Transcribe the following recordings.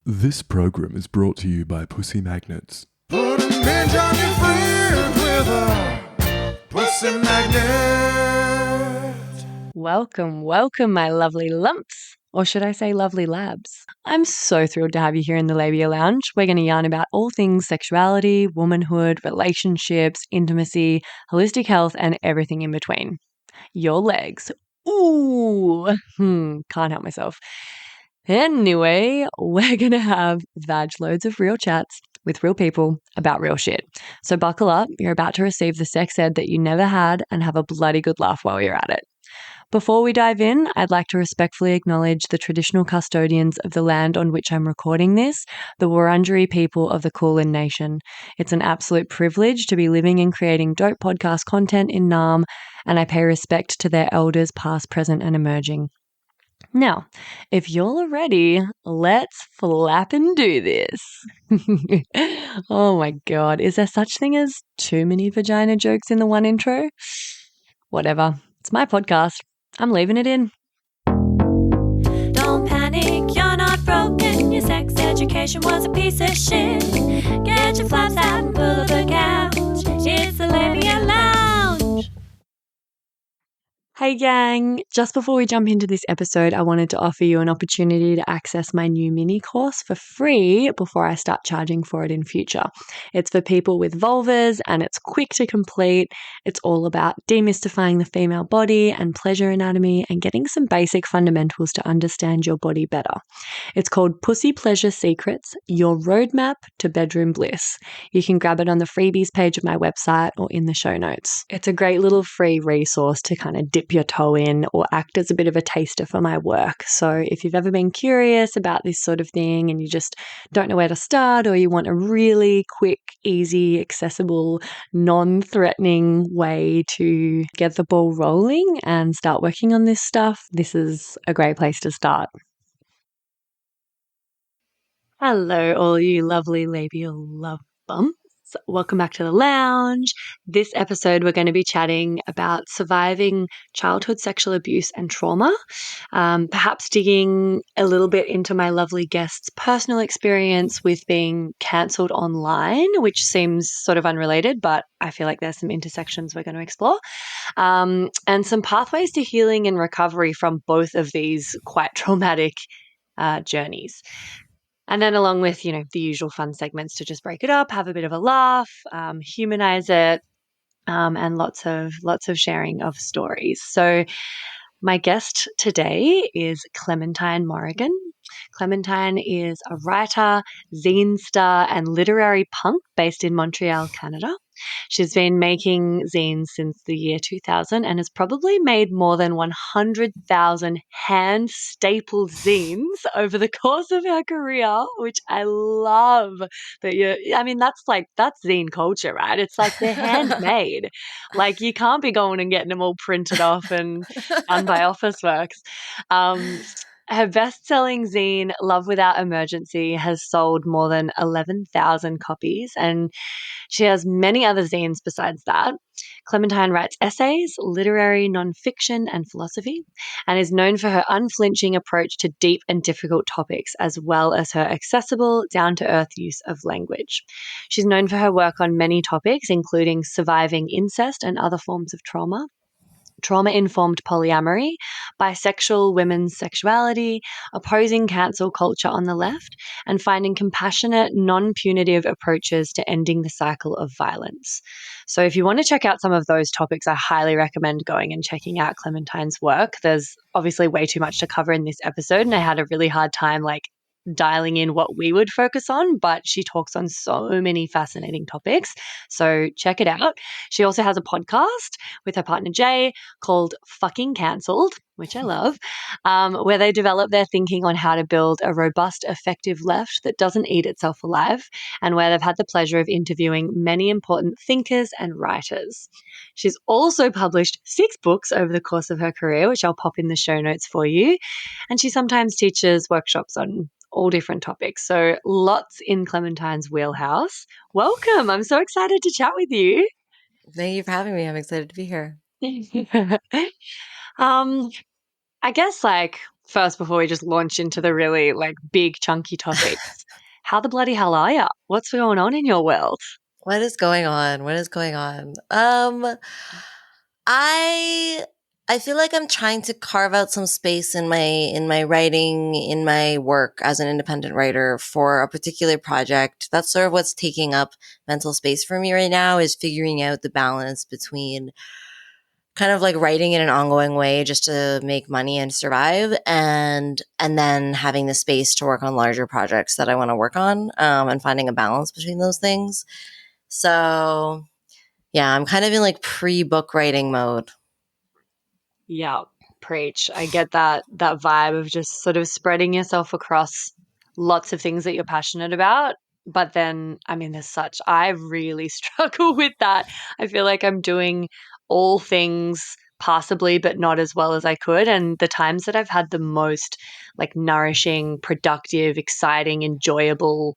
This program is brought to you by Pussy Magnets. Put a midge on your fridge with a pussy magnet. Welcome, my lovely lumps. Or should I say lovely labs? I'm so thrilled to have you here in the Labia Lounge. We're going to yarn about all things sexuality, womanhood, relationships, intimacy, holistic health, and everything in between. Your legs. Ooh, can't help myself. Anyway, we're going to have vag loads of real chats with real people about real shit. So buckle up, you're about to receive the sex ed that you never had and have a bloody good laugh while you're at it. Before we dive in, I'd like to respectfully acknowledge the traditional custodians of the land on which I'm recording this, the Wurundjeri people of the Kulin Nation. It's an absolute privilege to be living and creating dope podcast content in Naarm, and I pay respect to their elders past, present, and emerging. Now, if you're ready, let's flap and do this. Oh my God, is there such thing as too many vagina jokes in the one intro? Whatever, it's my podcast. I'm leaving it in. Don't panic, you're not broken. Your sex education was a piece of shit. Get your flaps out and pull up a couch. It's the Labia Lounge. Hey gang, just before we jump into this episode, I wanted to offer you an opportunity to access my new mini course for free before I start charging for it in future. It's for people with vulvas and it's quick to complete. It's all about demystifying the female body and pleasure anatomy and getting some basic fundamentals to understand your body better. It's called Pussy Pleasure Secrets, Your Roadmap to Bedroom Bliss. You can grab it on the freebies page of my website or in the show notes. It's a great little free resource to kind of dip your toe in or act as a bit of a taster for my work. So if you've ever been curious about this sort of thing and you just don't know where to start, or you want a really quick, easy, accessible, non-threatening way to get the ball rolling and start working on this stuff, this is a great place to start. Hello, all you lovely labial love bumps. Welcome back to the lounge. This episode, we're going to be chatting about surviving childhood sexual abuse and trauma, perhaps digging a little bit into my lovely guest's personal experience with being cancelled online, which seems sort of unrelated, but I feel like there's some intersections we're going to explore, and some pathways to healing and recovery from both of these quite traumatic journeys. And then along with, the usual fun segments to just break it up, have a bit of a laugh, humanize it, and lots of sharing of stories. So my guest today is Clementine Morrigan. Clementine is a writer, zine star, and literary punk based in Montreal, Canada. She's been making zines since the year 2000 and has probably made more than 100,000 hand-stapled zines over the course of her career, which I love. That's zine culture, right? It's like they're handmade. Like you can't be going and getting them all printed off and done by Officeworks. Her best-selling zine, Love Without Emergency, has sold more than 11,000 copies, and she has many other zines besides that. Clementine writes essays, literary nonfiction, and philosophy, and is known for her unflinching approach to deep and difficult topics, as well as her accessible, down-to-earth use of language. She's known for her work on many topics, including surviving incest and other forms of trauma, trauma-informed polyamory, bisexual women's sexuality, opposing cancel culture on the left, and finding compassionate, non-punitive approaches to ending the cycle of violence. So if you want to check out some of those topics, I highly recommend going and checking out Clementine's work. There's obviously way too much to cover in this episode, and I had a really hard time dialing in what we would focus on, but she talks on so many fascinating topics. So check it out. She also has a podcast with her partner Jay called Fucking Cancelled, which I love, where they develop their thinking on how to build a robust, effective left that doesn't eat itself alive, and where they've had the pleasure of interviewing many important thinkers and writers. She's also published 6 books over the course of her career, which I'll pop in the show notes for you. And she sometimes teaches workshops on all different topics. So lots in Clementine's wheelhouse. Welcome. I'm so excited to chat with you. Thank you for having me. I'm excited to be here. I guess first, before we just launch into the really like big chunky topics, how the bloody hell are you? What's going on in your world? What is going on? What is going on? I I feel like I'm trying to carve out some space in my writing, in my work as an independent writer for a particular project. That's sort of what's taking up mental space for me right now, is figuring out the balance between kind of like writing in an ongoing way just to make money and survive, and then having the space to work on larger projects that I want to work on, and finding a balance between those things. So yeah, I'm kind of in like pre-book writing mode. Yeah, preach. I get that vibe of just sort of spreading yourself across lots of things that you're passionate about. But then, I mean, I really struggle with that. I feel like I'm doing all things passably, but not as well as I could. And the times that I've had the most like nourishing, productive, exciting, enjoyable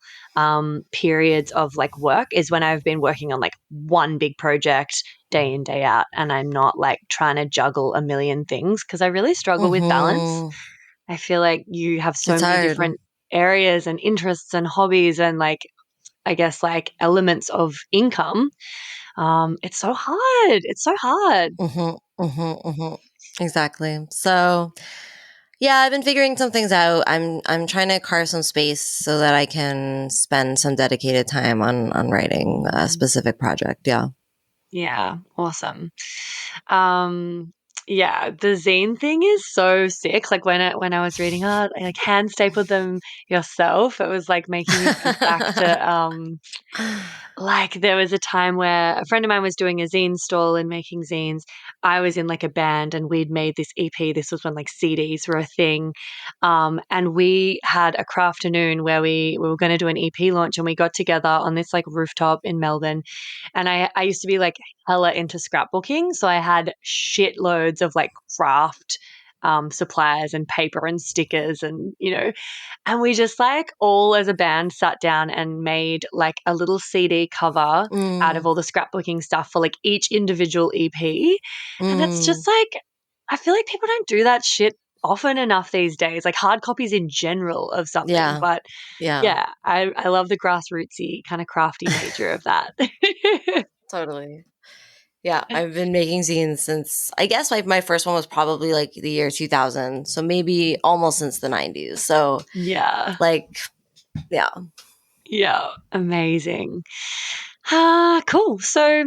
periods of like work is when I've been working on like one big project day in, day out, and I'm not like trying to juggle a million things, because I really struggle with balance. Mm-hmm. I feel like you have so It's many hard. different areas and interests and hobbies and like, I guess, like elements of income. It's so hard. It's so hard. Mm-hmm, mm-hmm, mm-hmm. Exactly. So yeah, I've been figuring some things out. I'm trying to carve some space so that I can spend some dedicated time on writing a specific project. Yeah. Yeah, awesome. Um, yeah, the zine thing is so sick. Like when I was reading it, I like hand stapled them yourself. It was like making me think back to like there was a time where a friend of mine was doing a zine stall and making zines. I was in like a band and we'd made this EP. This was when like CDs were a thing. And we had a crafternoon where we were going to do an EP launch, and we got together on this like rooftop in Melbourne. And I used to be like hella into scrapbooking. So I had shitloads of like craft supplies and paper and stickers and we just like all as a band sat down and made like a little CD cover out of Mm, all the scrapbooking stuff for like each individual EP. And it's mm. just like, I feel like people don't do that shit often enough these days, like hard copies in general of something. Yeah. But Yeah. yeah, I love the grassrootsy kind of crafty nature of that. Totally. Yeah, I've been making zines since, I guess my first one was probably like the year 2000. So maybe almost since the 90s. So Yeah. like, yeah. Yeah. Amazing. Cool. So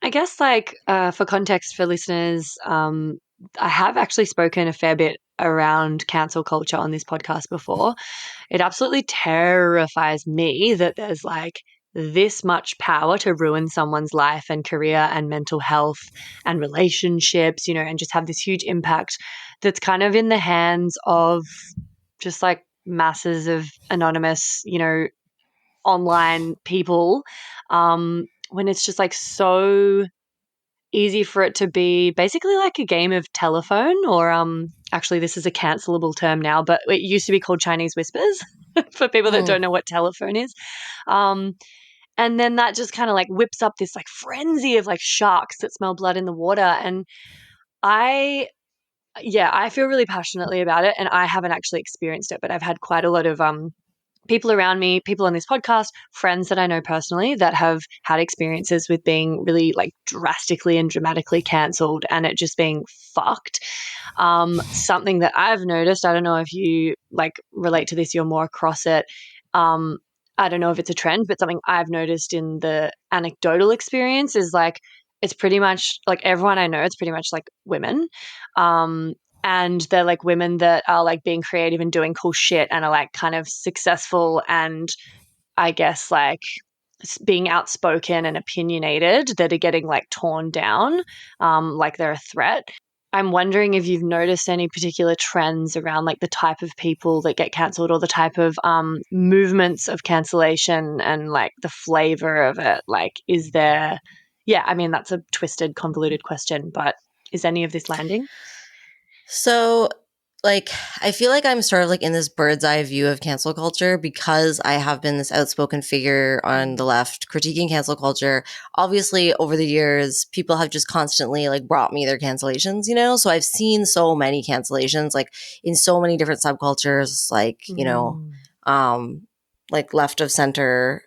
I guess like for context for listeners, I have actually spoken a fair bit around cancel culture on this podcast before. It absolutely terrifies me that there's like this much power to ruin someone's life and career and mental health and relationships, and just have this huge impact that's kind of in the hands of just like masses of anonymous, online people. When it's just like so easy for it to be basically like a game of telephone, or actually this is a cancelable term now, but it used to be called Chinese whispers for people that Mm, don't know what telephone is. Um, and then that just kind of like whips up this like frenzy of like sharks that smell blood in the water. And I yeah, I feel really passionately about it, and I haven't actually experienced it, but I've had quite a lot of people around me, people on this podcast, friends that I know personally that have had experiences with being really like drastically and dramatically cancelled and it just being fucked. Something that I've noticed, I don't know if you like relate to this, you're more across it. Um, I don't know if it's a trend, but something I've noticed in the anecdotal experience is like it's pretty much like everyone I know, it's pretty much like women. Um, and they're like women that are like being creative and doing cool shit and are like kind of successful and I guess like being outspoken and opinionated that are getting like torn down, like they're a threat. I'm wondering if you've noticed any particular trends around like the type of people that get cancelled or the type of movements of cancellation and like the flavor of it. Like, is there, yeah, I mean, that's a twisted, convoluted question, but is any of this landing? So like, I feel like I'm sort of like in this bird's eye view of cancel culture because I have been this outspoken figure on the left critiquing cancel culture. Obviously, over the years, people have just constantly like brought me their cancellations, you know? So I've seen so many cancellations, like in so many different subcultures, like, like left of center,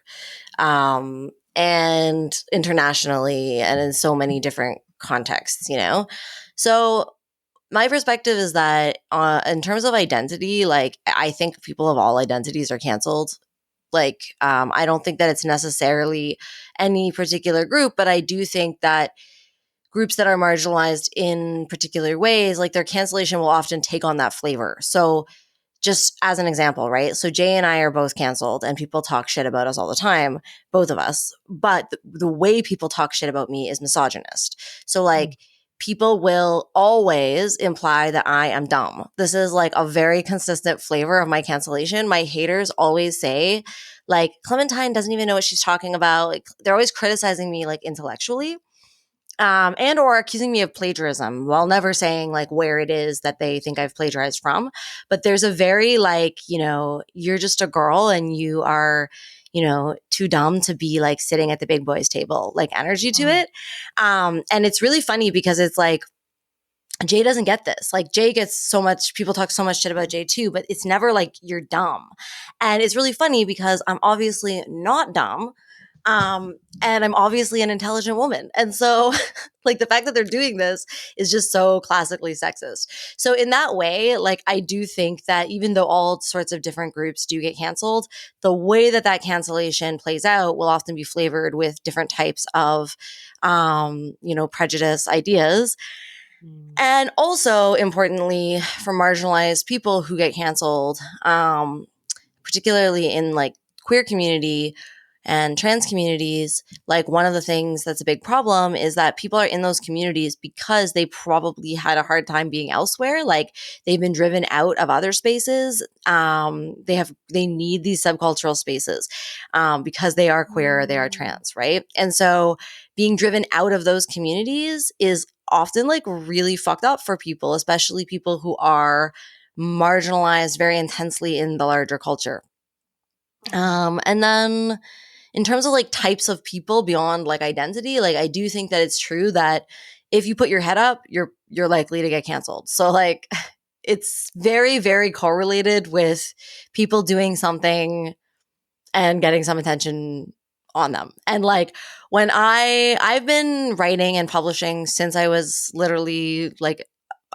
and internationally and in so many different contexts, you know? So my perspective is that in terms of identity, like I think people of all identities are canceled. Like I don't think that it's necessarily any particular group, but I do think that groups that are marginalized in particular ways, like their cancellation will often take on that flavor. So just as an example, right? So Jay and I are both canceled and people talk shit about us all the time, both of us. But the way people talk shit about me is misogynist. So like people will always imply that I am dumb. This is like a very consistent flavor of my cancellation. My haters always say like Clementine doesn't even know what she's talking about. Like they're always criticizing me like intellectually. And or accusing me of plagiarism while never saying like where it is that they think I've plagiarized from. But there's a very like, you know, you're just a girl and you are, you know, too dumb to be like sitting at the big boys table, like energy to it. And it's really funny because it's like, Jay doesn't get this. Like Jay gets so much, people talk so much shit about Jay too, but it's never like you're dumb. And it's really funny because I'm obviously not dumb. And I'm obviously an intelligent woman. And so like the fact that they're doing this is just so classically sexist. So in that way, like I do think that even though all sorts of different groups do get canceled, the way that that cancellation plays out will often be flavored with different types of, you know, prejudice ideas. And also importantly for marginalized people who get canceled, particularly in like queer community and trans communities, like one of the things that's a big problem is that people are in those communities because they probably had a hard time being elsewhere. Like they've been driven out of other spaces. They need these subcultural spaces because they are queer, they are trans, right? And so being driven out of those communities is often like really fucked up for people, especially people who are marginalized very intensely in the larger culture. And then in terms of like types of people beyond like identity, like I do think that it's true that if you put your head up, you're likely to get canceled. So like it's very, very correlated with people doing something and getting some attention on them. And like when I've been writing and publishing since I was literally like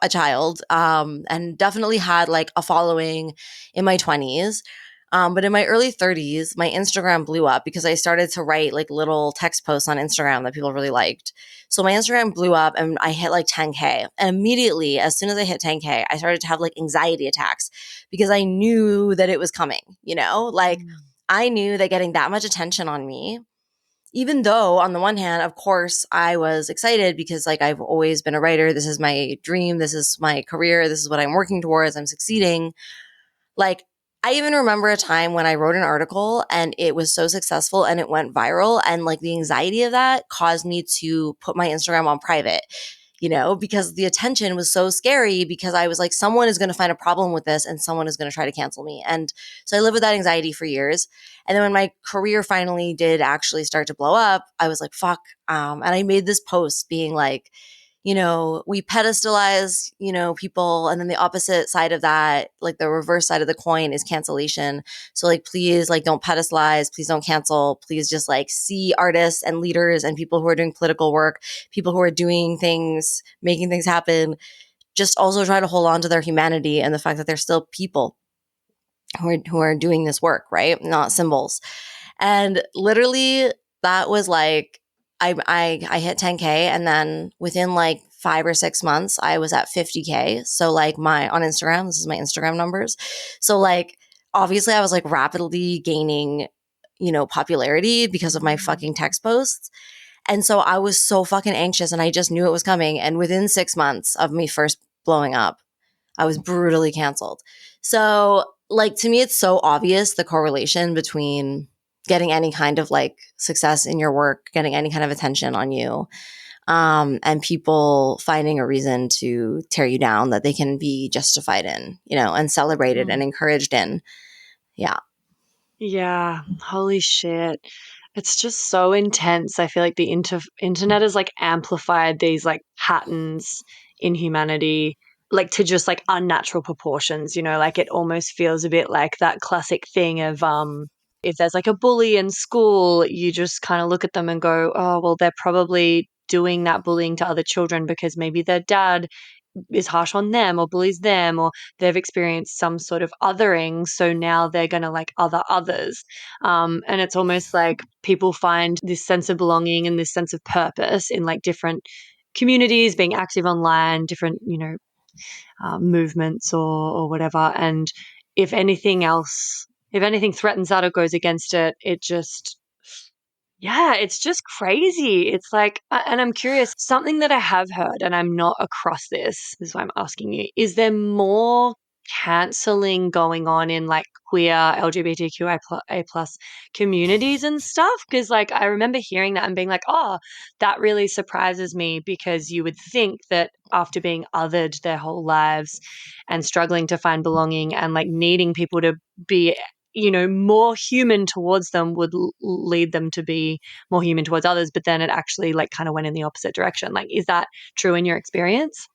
a child, and definitely had like a following in my 20s. But in my early 30s, my Instagram blew up because I started to write like little text posts on Instagram that people really liked. So my Instagram blew up and I hit like 10K. And immediately, as soon as I hit 10K, I started to have like anxiety attacks because I knew that it was coming, you know? Like I knew that getting that much attention on me, even though on the one hand, of course, I was excited because like I've always been a writer. This is my dream. This is my career. This is what I'm working towards. I'm succeeding. Like I even remember a time when I wrote an article and it was so successful and it went viral. And like the anxiety of that caused me to put my Instagram on private, you know, because the attention was so scary because I was like, someone is going to find a problem with this and someone is going to try to cancel me. And so I lived with that anxiety for years. And then when my career finally did actually start to blow up, I was like, fuck. And I made this post being like, you know, we pedestalize, you know, people. And then the opposite side of that, like the reverse side of the coin is cancellation. So like, please, like, don't pedestalize, please don't cancel, please just like see artists and leaders and people who are doing political work, people who are doing things, making things happen, just also try to hold on to their humanity and the fact that they're still people who are doing this work, right? Not symbols. And literally that was like, I hit 10K and then within like 5 or 6 months, I was at 50K. So like on Instagram, this is my Instagram numbers. So like, obviously I was like rapidly gaining, you know, popularity because of my fucking text posts. And so I was so fucking anxious and I just knew it was coming. And within 6 months of me first blowing up, I was brutally canceled. So like, to me, it's so obvious the correlation between getting any kind of like success in your work, getting any kind of attention on you, and people finding a reason to tear you down that they can be justified in, and celebrated and encouraged in. Yeah. Yeah, holy shit. It's just so intense. I feel like the internet has like amplified these like patterns in humanity, like to just like unnatural proportions, like it almost feels a bit like that classic thing of if there's like a bully in school, you just kind of look at them and go, oh, well, they're probably doing that bullying to other children because maybe their dad is harsh on them or bullies them, or they've experienced some sort of othering, so now they're going to like other others. And it's almost like people find this sense of belonging and this sense of purpose in like different communities, being active online, different movements or whatever. And if anything else, if anything threatens that or goes against it, it just, yeah, it's just crazy. It's like, and I'm curious, something that I have heard, and I'm not across this is why I'm asking you, is there more canceling going on in like queer LGBTQIA plus communities and stuff? Because like I remember hearing that and being like, oh, that really surprises me, because you would think that after being othered their whole lives and struggling to find belonging and like needing people to be more human towards them would lead them to be more human towards others, but then it actually like kind of went in the opposite direction. Like, is that true in your experience?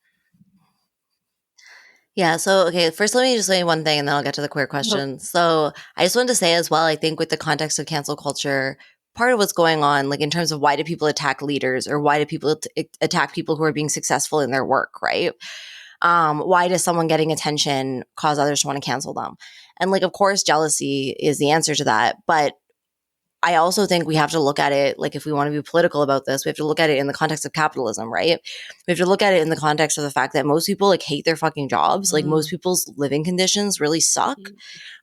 Yeah. So, okay, first let me just say one thing and then I'll get to the queer question. So, I just wanted to say as well, I think with the context of cancel culture, part of what's going on, like in terms of why do people attack leaders or why do people attack people who are being successful in their work, right? Why does someone getting attention cause others to want to cancel them? And like, of course, jealousy is the answer to that. But I also think we have to look at it, like if we want to be political about this, we have to look at it in the context of capitalism, right? We have to look at it in the context of the fact that most people like hate their fucking jobs. Like most people's living conditions really suck.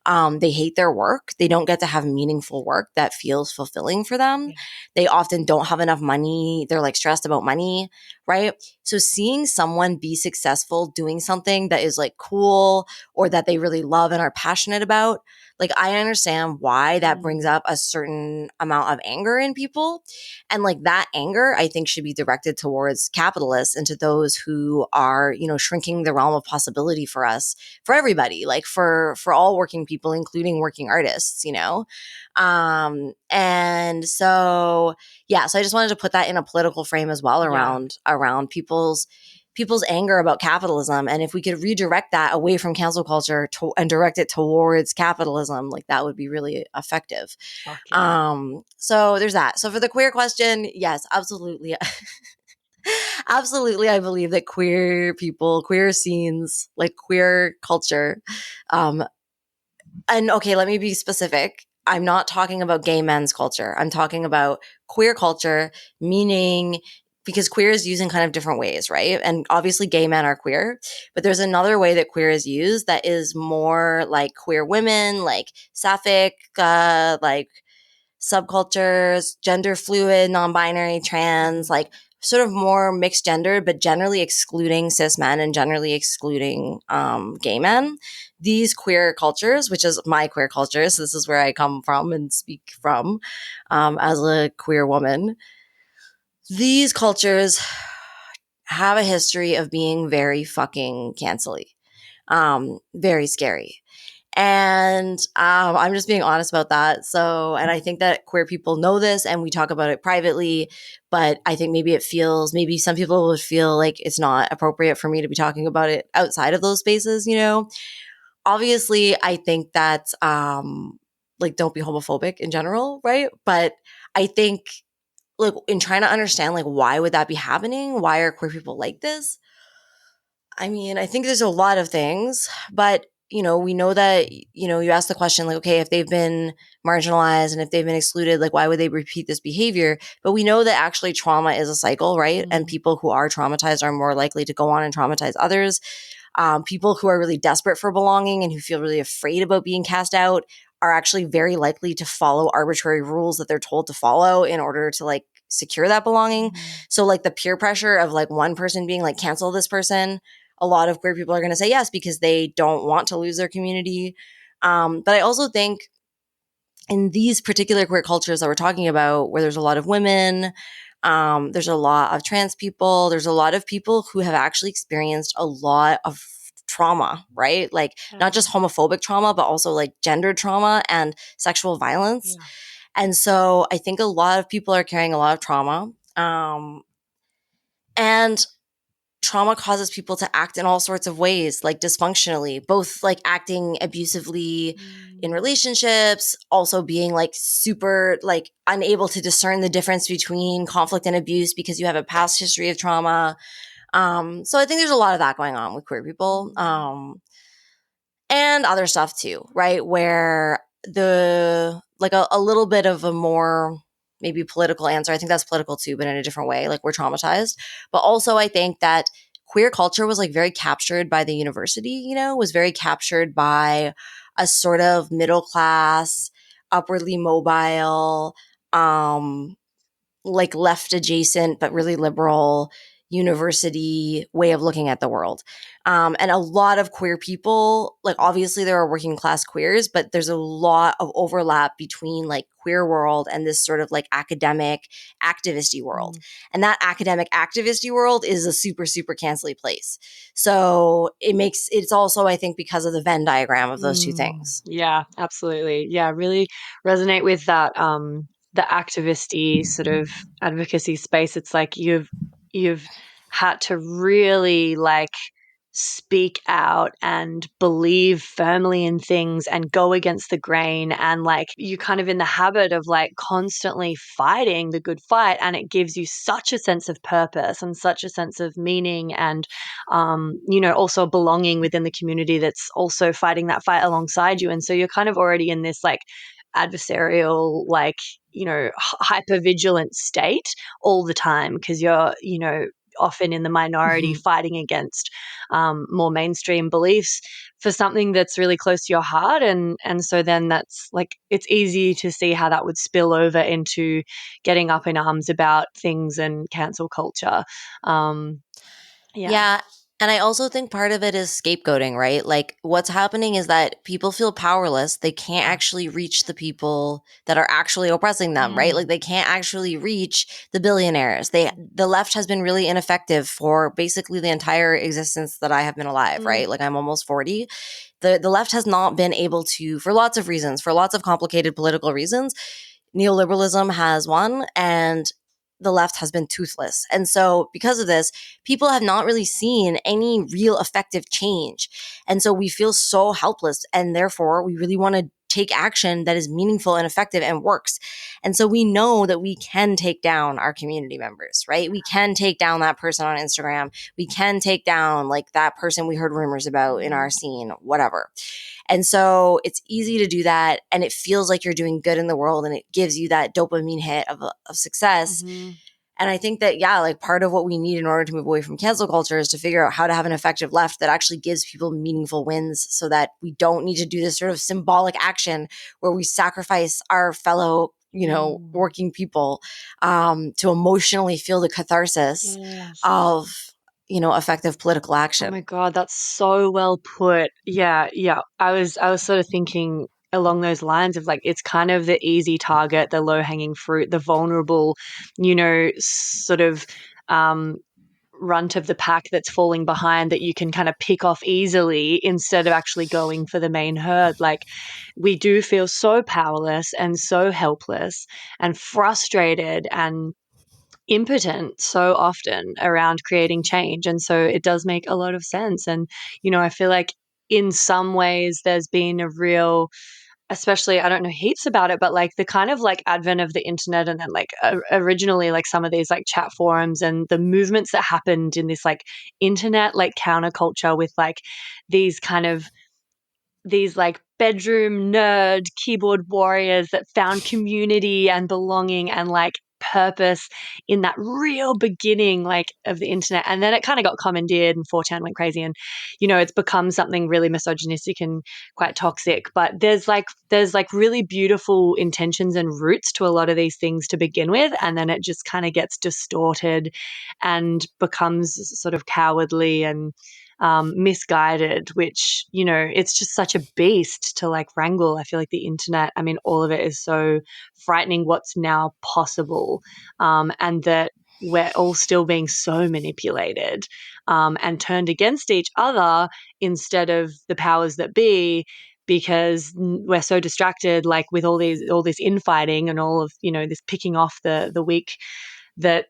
They hate their work. They don't get to have meaningful work that feels fulfilling for them. They often don't have enough money. They're like stressed about money, right? So seeing someone be successful doing something that is like cool or that they really love and are passionate about, like I understand why that brings up a certain amount of anger in people. And like that anger, I think should be directed towards capitalists and to those who are, shrinking the realm of possibility for us, for everybody, like for all working people, including working artists, and so, yeah, so I just wanted to put that in a political frame as well around people's anger about capitalism. And if we could redirect that away from cancel culture and direct it towards capitalism, like that would be really effective. So there's that. So for the queer question, yes, absolutely. Absolutely. I believe that queer people, queer scenes, like queer culture, and okay, let me be specific. I'm not talking about gay men's culture. I'm talking about queer culture, meaning because queer is used in kind of different ways, right? And obviously gay men are queer, but there's another way that queer is used that is more like queer women, like sapphic, like subcultures, gender fluid, non-binary, trans, like sort of more mixed gender, but generally excluding cis men and generally excluding gay men. These queer cultures, which is my queer culture, so this is where I come from and speak from as a queer woman. These cultures have a history of being very fucking cancelly, very scary. And I'm just being honest about that. So, and I think that queer people know this and we talk about it privately, but I think maybe maybe some people would feel like it's not appropriate for me to be talking about it outside of those spaces, Obviously, I think that, like, don't be homophobic in general, right? But I think, like, in trying to understand, like, why would that be happening? Why are queer people like this? I mean, I think there's a lot of things, but we know that, you ask the question like, okay, if they've been marginalized and if they've been excluded, like, why would they repeat this behavior? But we know that actually trauma is a cycle, right? And people who are traumatized are more likely to go on and traumatize others. People who are really desperate for belonging and who feel really afraid about being cast out are actually very likely to follow arbitrary rules that they're told to follow in order to like secure that belonging. So like the peer pressure of like one person being like, cancel this person, a lot of queer people are going to say yes because they don't want to lose their community. But I also think in these particular queer cultures that we're talking about, where there's a lot of women, There's a lot of trans people. There's a lot of people who have actually experienced a lot of trauma, right? Like not just homophobic trauma, but also like gender trauma and sexual violence. Yeah. And so I think a lot of people are carrying a lot of trauma. And trauma causes people to act in all sorts of ways, like dysfunctionally, both like acting abusively in relationships, also being like super like unable to discern the difference between conflict and abuse because you have a past history of trauma. So I think there's a lot of that going on with queer people. And other stuff too, right? Where the like a little bit of a more maybe political answer. I think that's political too, but in a different way. Like we're traumatized. But also I think that queer culture was like very captured by the university, you know, was very captured by a sort of middle class, upwardly mobile, like left adjacent but really liberal university way of looking at the world. And a lot of queer people, like obviously there are working class queers, but there's a lot of overlap between like queer world and this sort of like academic activisty world. And that academic activisty world is a super, super cancelly place. So it's also, I think, because of the Venn diagram of those two things. Yeah, absolutely. Yeah, really resonate with that the activisty sort of advocacy space. It's like you've had to really like speak out and believe firmly in things and go against the grain, and like you're kind of in the habit of like constantly fighting the good fight, and it gives you such a sense of purpose and such a sense of meaning and also belonging within the community that's also fighting that fight alongside you. And so you're kind of already in this like adversarial, like, hyper vigilant state all the time because you're, often in the minority fighting against more mainstream beliefs for something that's really close to your heart. And so then that's like, it's easy to see how that would spill over into getting up in arms about things and cancel culture. Yeah. And I also think part of it is scapegoating, right? Like what's happening is that people feel powerless. They can't actually reach the people that are actually oppressing them, right? Like they can't actually reach the billionaires. The left has been really ineffective for basically the entire existence that I have been alive, right? Like I'm almost 40. The left has not been able to, for lots of reasons, for lots of complicated political reasons, neoliberalism has won and the left has been toothless. And so because of this, people have not really seen any real effective change. And so we feel so helpless. And therefore, we really want to take action that is meaningful and effective and works. And so we know that we can take down our community members, right? We can take down that person on Instagram. We can take down like that person we heard rumors about in our scene, whatever. And so it's easy to do that. And it feels like you're doing good in the world and it gives you that dopamine hit of success. And I think that, like part of what we need in order to move away from cancel culture is to figure out how to have an effective left that actually gives people meaningful wins so that we don't need to do this sort of symbolic action where we sacrifice our fellow, working people to emotionally feel the catharsis of effective political action. Oh my God, that's so well put. Yeah. I was sort of thinking along those lines of like, it's kind of the easy target, the low hanging fruit, the vulnerable, sort of runt of the pack that's falling behind that you can kind of pick off easily instead of actually going for the main herd. Like we do feel so powerless and so helpless and frustrated and impotent so often around creating change. And so it does make a lot of sense. And, I feel like in some ways there's been a real, especially, I don't know heaps about it, but like the kind of like advent of the internet and then like originally like some of these like chat forums and the movements that happened in this like internet like counterculture with like these kind of these like bedroom nerd keyboard warriors that found community and belonging and like purpose in that real beginning like of the internet. And then it kind of got commandeered and 4chan went crazy and it's become something really misogynistic and quite toxic. But there's like really beautiful intentions and roots to a lot of these things to begin with, and then it just kind of gets distorted and becomes sort of cowardly and misguided, which, you know, it's just such a beast to like wrangle. I feel like the internet, I mean, all of it is so frightening what's now possible, and that we're all still being so manipulated, and turned against each other instead of the powers that be, because we're so distracted, like with all this infighting and all of, you know, this picking off the weak, that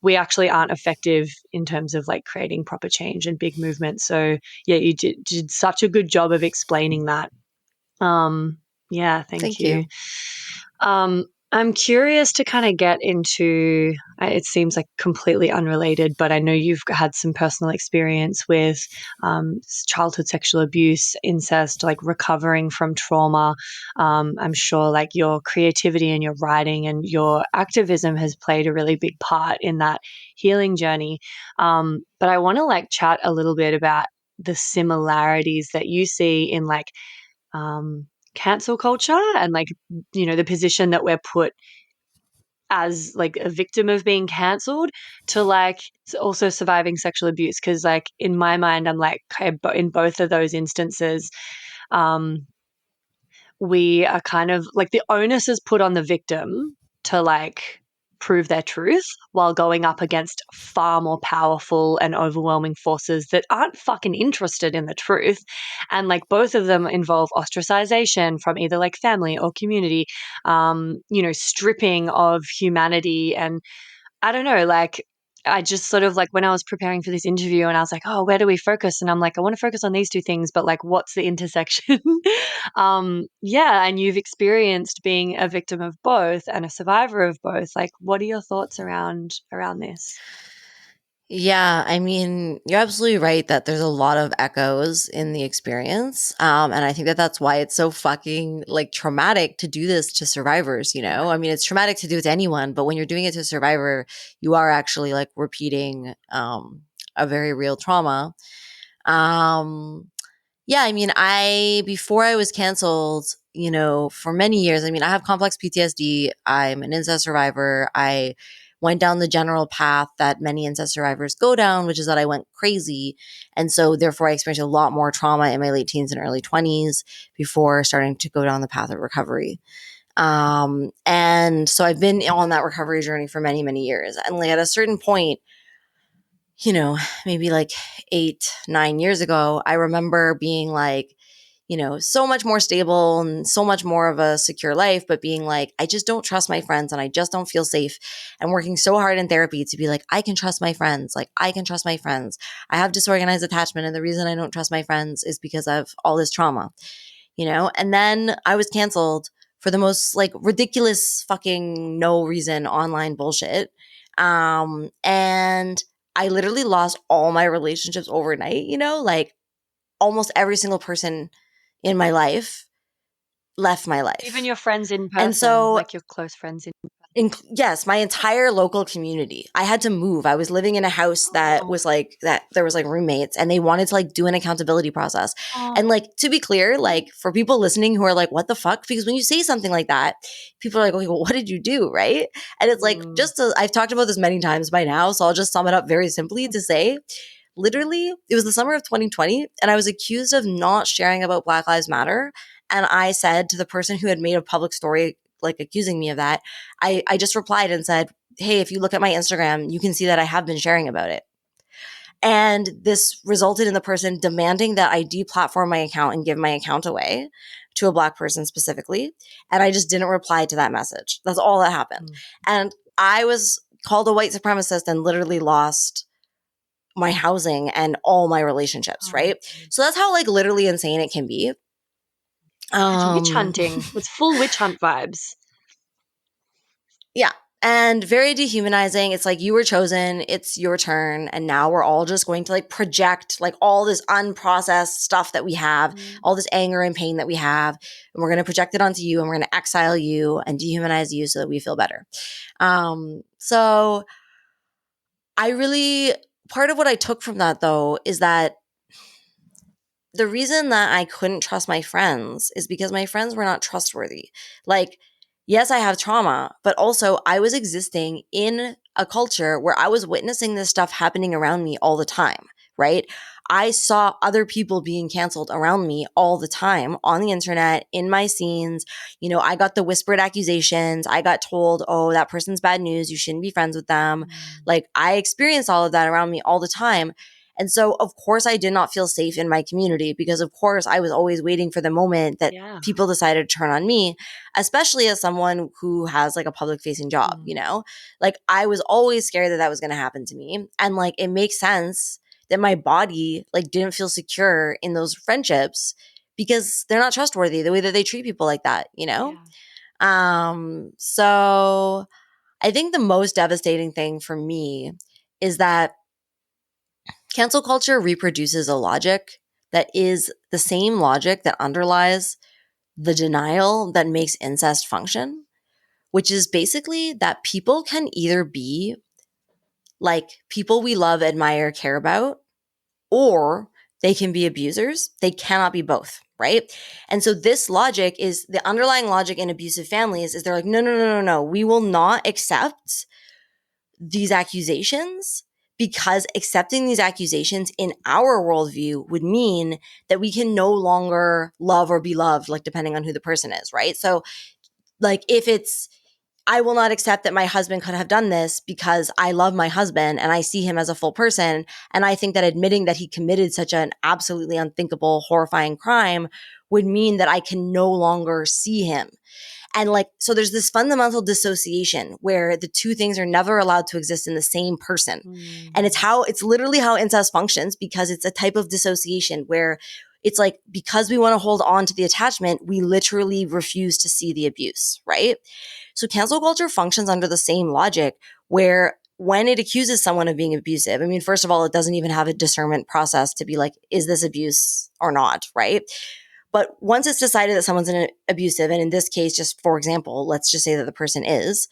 we actually aren't effective in terms of like creating proper change and big movements. So you did such a good job of explaining that. Thank Thank you. you. I'm curious to kind of get into, it seems like completely unrelated, but I know you've had some personal experience with childhood sexual abuse, incest, like recovering from trauma. I'm sure like your creativity and your writing and your activism has played a really big part in that healing journey. But I want to like chat a little bit about the similarities that you see in like cancel culture and like, you know, the position that we're put as like a victim of being cancelled to like also surviving sexual abuse. Because like in my mind, I'm like in both of those instances, we are kind of like the onus is put on the victim to like prove their truth while going up against far more powerful and overwhelming forces that aren't fucking interested in the truth. And like both of them involve ostracization from either like family or community, you know, stripping of humanity. And I don't know, like I just sort of like when I was preparing for this interview and I was like, oh, where do we focus? And I'm like, I want to focus on these two things, but like, what's the intersection? And you've experienced being a victim of both and a survivor of both. Like, what are your thoughts around this? Yeah, I mean, you're absolutely right that there's a lot of echoes in the experience. And I think that that's why it's so fucking like traumatic to do this to survivors, you know? I mean, it's traumatic to do it to anyone, but when you're doing it to a survivor, you are actually like repeating a very real trauma. Um, yeah, I mean, before I was canceled, you know, for many years, I mean, I have complex PTSD. I'm an incest survivor. I went down the general path that many incest survivors go down, which is that I went crazy. And so, therefore, I experienced a lot more trauma in my late teens and early 20s before starting to go down the path of recovery. And so I've been on that recovery journey for many, many years. And like at a certain point, you know, maybe like 8, 9 years ago, I remember being like, you know, so much more stable and so much more of a secure life, but being like, I just don't trust my friends and I just don't feel safe. And working so hard in therapy to be like, I can trust my friends. Like, I can trust my friends. I have disorganized attachment. And the reason I don't trust my friends is because of all this trauma, you know? And then I was canceled for the most like ridiculous fucking no reason online bullshit. And I literally lost all my relationships overnight, you know, like almost every single person in my life left my life. Even your friends in person, And so, like your close friends in yes, my entire local community. I had to move. I was living in a house that was like that. There was like roommates, and they wanted to like do an accountability process. And like to be clear, like for people listening who are like, "What the fuck?" Because when you say something like that, people are like, "Okay, well, what did you do?" Right? And it's like I've talked about this many times by now, so I'll just sum it up very simply to say, literally, it was the summer of 2020, and I was accused of not sharing about Black Lives Matter. And I said to the person who had made a public story like accusing me of that, I just replied and said, hey, if you look at my Instagram, you can see that I have been sharing about it. And this resulted in the person demanding that I deplatform my account and give my account away to a Black person specifically. And I just didn't reply to that message. That's all that happened. And I was called a white supremacist and literally lost my housing and all my relationships, right? So that's how like literally insane it can be. It's witch hunting. It's full witch hunt vibes. Yeah. And very dehumanizing. It's like you were chosen, it's your turn, and now we're all just going to like project like all this unprocessed stuff that we have, all this anger and pain that we have, and we're going to project it onto you, and we're going to exile you and dehumanize you so that we feel better. So I really, part of what I took from that though is that the reason that I couldn't trust my friends is because my friends were not trustworthy. Like, yes, I have trauma, but also I was existing in a culture where I was witnessing this stuff happening around me all the time, right? I saw other people being canceled around me all the time on the internet, in my scenes. You know, I got the whispered accusations. I got told, oh, that person's bad news. You shouldn't be friends with them. Like, I experienced all of that around me all the time. And so, of course, I did not feel safe in my community because, of course, I was always waiting for the moment that people decided to turn on me, especially as someone who has like a public facing job, you know, like I was always scared that that was going to happen to me. And like, it makes sense that my body like didn't feel secure in those friendships because they're not trustworthy the way that they treat people like that, you know? So I think the most devastating thing for me is that cancel culture reproduces a logic that is the same logic that underlies the denial that makes incest function, which is basically that people can either be like people we love, admire, care about, or they can be abusers. They cannot be both, right? And so this logic is the underlying logic in abusive families is they're like, no, no, no, no, no. We will not accept these accusations because accepting these accusations in our worldview would mean that we can no longer love or be loved, like depending on who the person is, right? So like if it's, I will not accept that my husband could have done this because I love my husband and I see him as a full person. And I think that admitting that he committed such an absolutely unthinkable, horrifying crime would mean that I can no longer see him. And like, so there's this fundamental dissociation where the two things are never allowed to exist in the same person. And it's literally how incest functions because it's a type of dissociation where it's like, because we want to hold on to the attachment, we literally refuse to see the abuse, right? So cancel culture functions under the same logic where when it accuses someone of being abusive, I mean, first of all, it doesn't even have a discernment process to be like, is this abuse or not, right? But once it's decided that someone's abusive, and in this case, just for example, let's just say that the person is,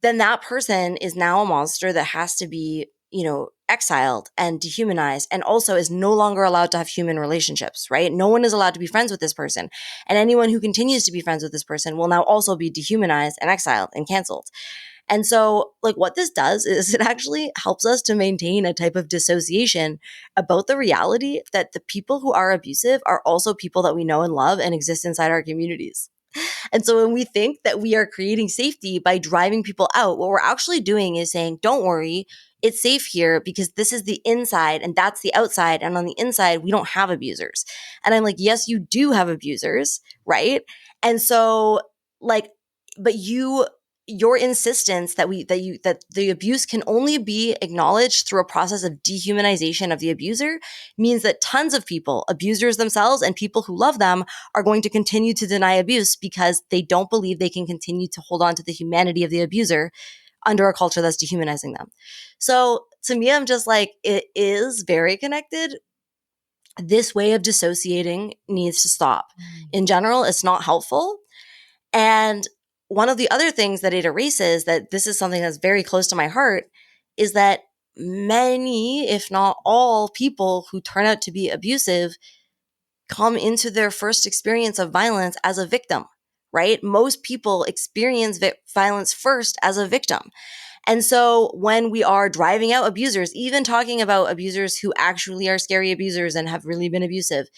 then that person is now a monster that has to be, you know, exiled and dehumanized and also is no longer allowed to have human relationships, right? No one is allowed to be friends with this person. And anyone who continues to be friends with this person will now also be dehumanized and exiled and canceled. And so, like, what this does is it actually helps us to maintain a type of dissociation about the reality that the people who are abusive are also people that we know and love and exist inside our communities. And so when we think that we are creating safety by driving people out, what we're actually doing is saying, don't worry, it's safe here because this is the inside and that's the outside. And on the inside, we don't have abusers. And I'm like, yes, you do have abusers, right? And so like, but your insistence that the abuse can only be acknowledged through a process of dehumanization of the abuser means that tons of people, abusers themselves and people who love them, are going to continue to deny abuse because they don't believe they can continue to hold on to the humanity of the abuser under a culture that's dehumanizing them. So to me, I'm just like, it is very connected. This way of dissociating needs to stop. In general, it's not helpful. And one of the other things that it erases, that this is something that's very close to my heart, is that many, if not all, people who turn out to be abusive come into their first experience of violence as a victim, right? Most people experience violence first as a victim. And so when we are driving out abusers, even talking about abusers who actually are scary abusers and have really been abusive,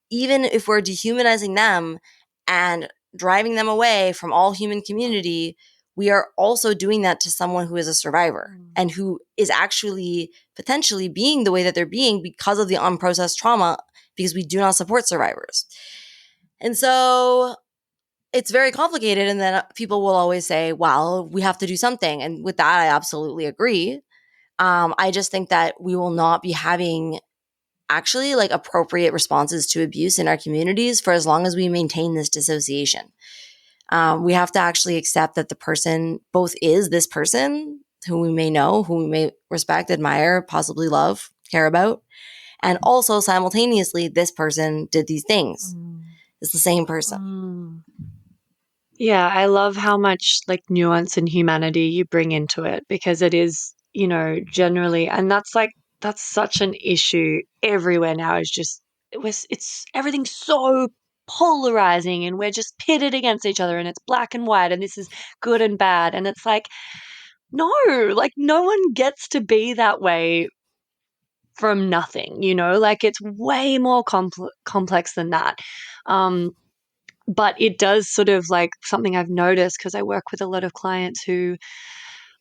even if we're dehumanizing them and driving them away from all human community, we are also doing that to someone who is a survivor and who is actually potentially being the way that they're being because of the unprocessed trauma, because we do not support survivors. And so it's very complicated. And then people will always say, well, we have to do something. And with that, I absolutely agree. I just think that we will not be having actually like appropriate responses to abuse in our communities for as long as we maintain this dissociation. We have to actually accept that the person both is this person who we may know, who we may respect, admire, possibly love, care about, and also simultaneously this person did these things. It's the same person. Yeah, I love how much like nuance and humanity you bring into it because it is, you know, generally, and that's such an issue everywhere now. Is just it's everything's so polarizing and we're just pitted against each other and it's black and white and this is good and bad and it's like no one gets to be that way from nothing, you know, like it's way more complex than that. But it does sort of like something I've noticed because I work with a lot of clients who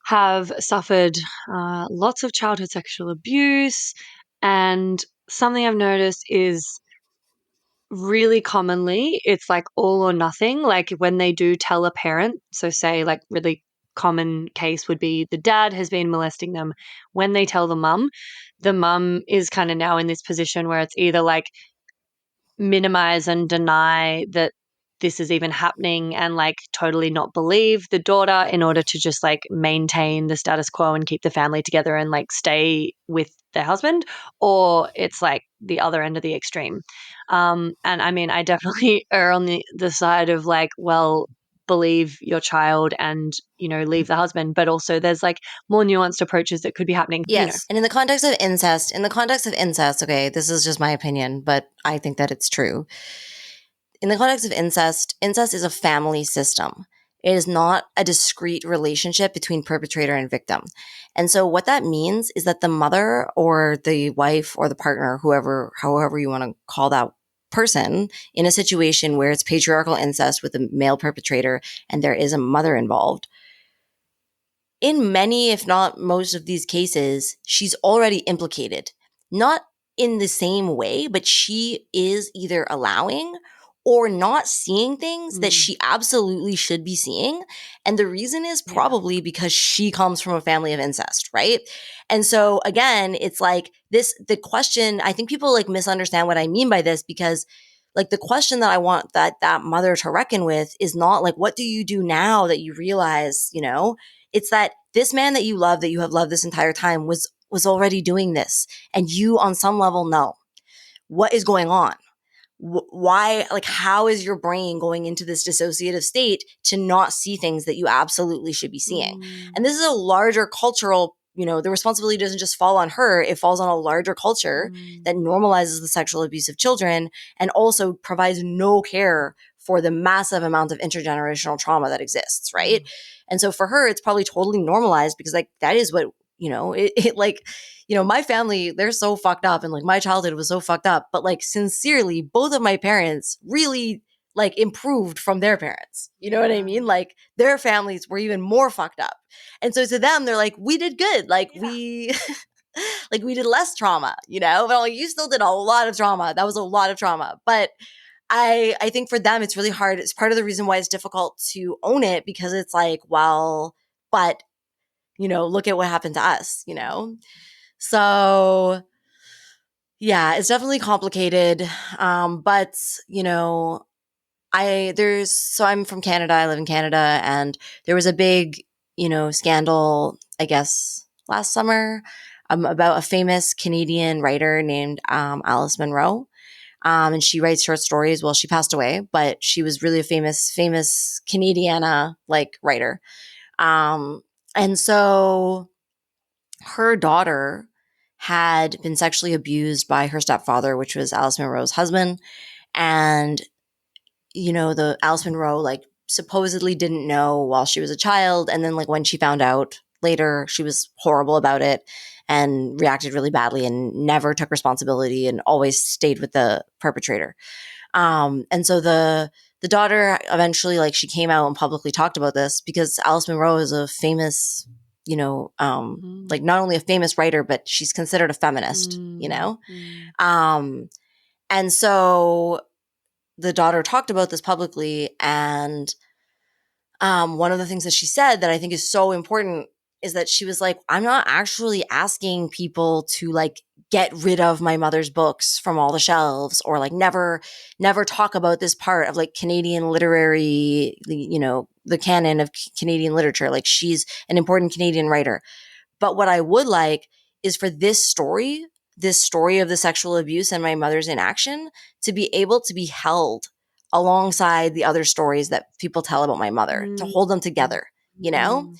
have suffered lots of childhood sexual abuse. And something I've noticed is really commonly it's like all or nothing. Like when they do tell a parent, so say like really common case would be the dad has been molesting them. When they tell the mum is kind of now in this position where it's either like minimize and deny that this is even happening and like totally not believe the daughter in order to just like maintain the status quo and keep the family together and like stay with their husband, or it's like the other end of the extreme. And I mean, I definitely err on the side of like, well, believe your child and, you know, leave the husband, but also there's like more nuanced approaches that could be happening. Yes. You know. And in the context of incest, okay, this is just my opinion, but I think that it's true. In the context of incest is a family system. It is not a discrete relationship between perpetrator and victim. And so what that means is that the mother or the wife or the partner, however you want to call that person, in a situation where it's patriarchal incest with a male perpetrator and there is a mother involved, in many, if not most of these cases, she's already implicated. Not in the same way, but she is either allowing or not seeing things that she absolutely should be seeing. And the reason is probably because she comes from a family of incest, right? And so again, it's like the question, I think people like misunderstand what I mean by this, because like the question that I want that mother to reckon with is not like, what do you do now that you realize, you know, it's that this man that you love, that you have loved this entire time was already doing this. And you on some level know what is going on. Why, like, how is your brain going into this dissociative state to not see things that you absolutely should be seeing? And this is a larger cultural, you know, the responsibility doesn't just fall on her. It falls on a larger culture that normalizes the sexual abuse of children and also provides no care for the massive amount of intergenerational trauma that exists, right? And so for her, it's probably totally normalized because like that is what, you know, it like, you know, my family, they're so fucked up and like my childhood was so fucked up. But like sincerely, both of my parents really like improved from their parents. You know what I mean? Like their families were even more fucked up. And so to them, they're like, we did good. Like we like we did less trauma, you know? But like you still did a lot of trauma. That was a lot of trauma. But I think for them, it's really hard. It's part of the reason why it's difficult to own it because it's like, well, but, you know, look at what happened to us, you know? So yeah, it's definitely complicated. But, you know, I'm from Canada. I live in Canada. And there was a big, you know, scandal, I guess, last summer about a famous Canadian writer named Alice Munro. And she writes short stories. Well, she passed away, but she was really a famous Canadiana like writer. And so her daughter had been sexually abused by her stepfather, which was Alice Munro's husband. And, you know, the Alice Munro like supposedly didn't know while she was a child. And then like when she found out later, she was horrible about it and reacted really badly and never took responsibility and always stayed with the perpetrator. And so the daughter eventually, like, she came out and publicly talked about this because Alice Munro is a famous, you know, like not only a famous writer, but she's considered a feminist, you know? And so the daughter talked about this publicly. And one of the things that she said that I think is so important is that she was like, I'm not actually asking people to like get rid of my mother's books from all the shelves or like never talk about this part of like Canadian literary, you know, the canon of Canadian literature. Like she's an important Canadian writer. But what I would like is for this story of the sexual abuse and my mother's inaction to be able to be held alongside the other stories that people tell about my mother, to hold them together, you know?